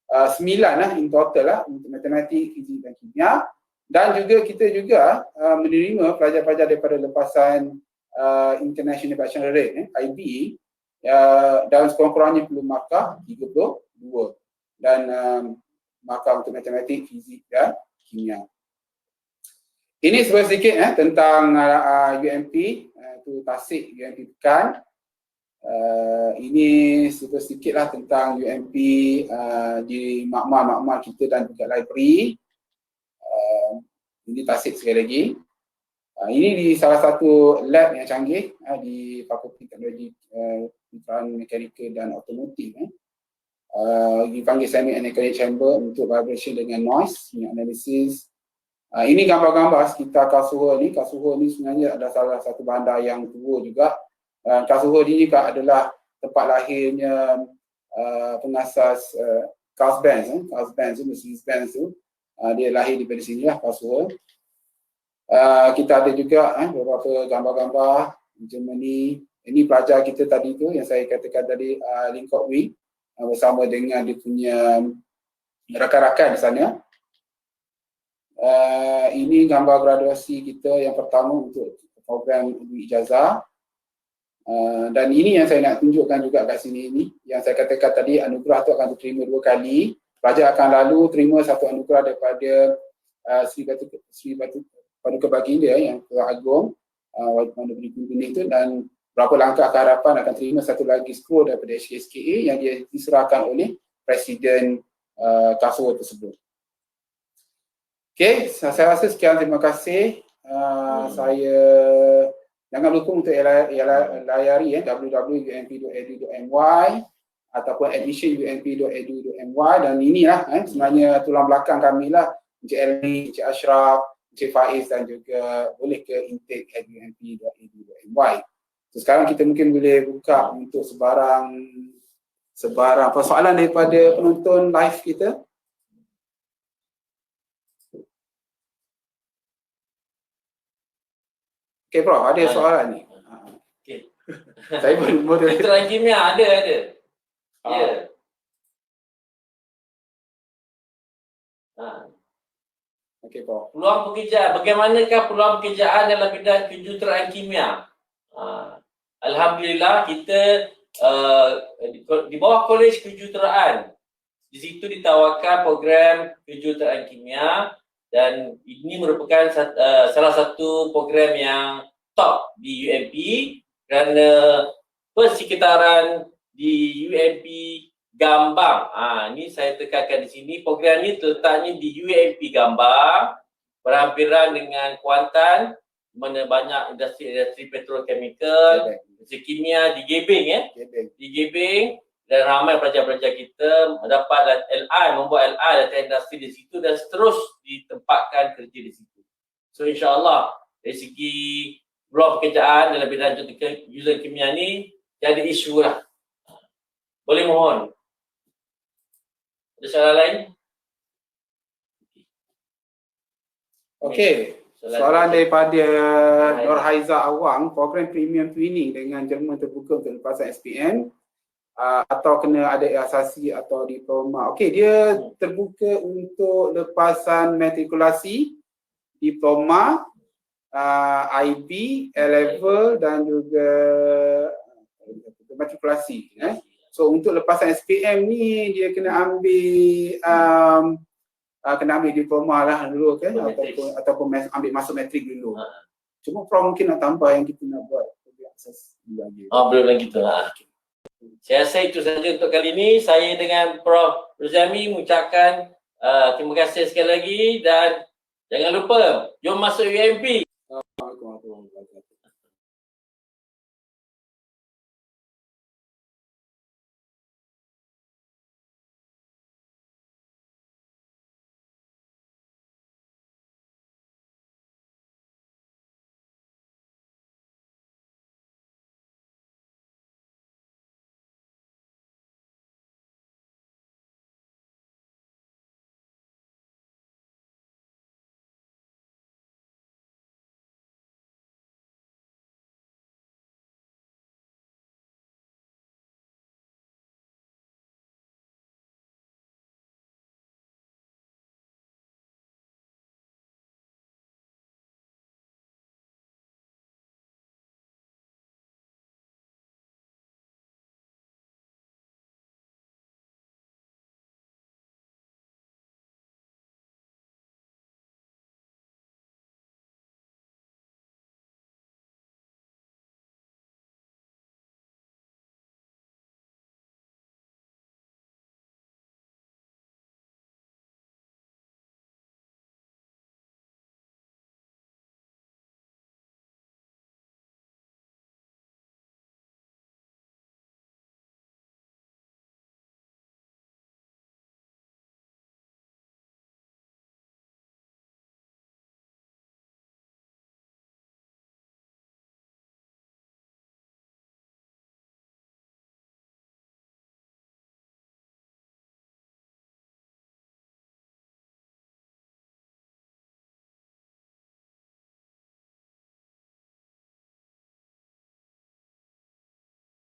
Speaker 2: 9 in total lah untuk matematik, fizik dan kimia. Dan juga kita juga menerima pelajar-pelajar daripada lepasan International Bachelor Rate, IB, dan sekurang-kurangnya perlu markah 32 dan markah untuk matematik, fizik dan kimia. Ini sedikit tentang UMP, itu Tasik UMP Pekan. Ini sedikit lah tentang UMP di makmal-makmal kita dan juga library. Ini Tasik sekali lagi. Ini di salah satu lab yang canggih di Fakulti Teknologi Mekanikal dan Otomotif. Dipanggil semi-anechoic chamber untuk vibration dengan noise, signal analysis. Ini gambar-gambar sekitar Kasur ni. Kasur ni sebenarnya ada salah satu bandar yang tua juga. Kasur ni juga adalah tempat lahirnya pengasas Carl-Benz, Mercedes-Benz tu. Dia lahir daripada sini lah, Kasur. Kita ada juga beberapa gambar-gambar di Germany. Ini pelajar kita tadi tu yang saya katakan tadi, Lincoln Wing, bersama dengan dia punya rakan-rakan di sana. Ini gambar graduasi kita yang pertama untuk program ijazah. Dan ini yang saya nak tunjukkan juga kat sini ini, yang saya katakan tadi, anugerah tu akan diterima 2 kali. Pelajar akan lalu terima satu anugerah daripada Sri Paduka Baginda yang Agung, Warna Beri Kuning itu, dan berapa langkah ke hadapan akan terima satu lagi skor daripada HKSKA yang dia diserahkan oleh Presiden Kasur tersebut. Okey, saya rasa sekian, terima kasih. Saya jangan lupa untuk layari www.ump.edu.my ataupun admission.ump.edu.my, dan inilah sebenarnya tulang belakang kami lah, Encik Elmi, Encik Ashraf, Encik Faiz, dan juga boleh ke intake@ump.edu.my. So, sekarang kita mungkin boleh buka untuk sebarang persoalan daripada penonton live kita. Okey Prof, ada soalan ni.
Speaker 1: Okey.
Speaker 2: Saya boleh.
Speaker 1: Kedokteran kimia ada. Ya.
Speaker 2: Okey Prof.
Speaker 1: Peluang pekerjaan, bagaimanakah peluang pekerjaan dalam bidang kejuruteraan kimia? Alhamdulillah kita di bawah Kolej Kejuruteraan, di situ ditawarkan program kejuruteraan kimia, dan ini merupakan salah satu program yang top di UMP kerana persekitaran di UMP Gambang. Ini saya tekankan di sini, program ini terletaknya di UMP Gambang, berhampiran dengan Kuantan, mana banyak industri petrokemikal, industri kimia di Gebeng di Gebeng, dan ramai pelajar-pelajar kita mendapat LI, membuat LI data industri di situ dan terus ditempatkan kerja di situ. So insya-Allah dari segi peluang pekerjaan dalam bidang juruteraan kimia ni jadi isu lah. Boleh mohon. Ada soalan lain?
Speaker 2: Okey. Soalan daripada Nur Haiza Awang, program premium training dengan Jerman terbuka untuk lepasan SPM atau kena ada asasi atau diploma. Okey, dia terbuka untuk lepasan matrikulasi, diploma, IB, A-level dan juga matrikulasi. So untuk lepasan SPM ni dia kena ambil diploma lah dulu kan, ataupun ambil masuk matrik dulu. Cuma Prof mungkin nak tambah yang kita nak buat asas lagi.
Speaker 1: Belum lagi tu lah. Saya rasa itu saja untuk kali ini. Saya dengan Prof Ruzami mengucapkan terima kasih sekali lagi, dan jangan lupa jom masuk UMP.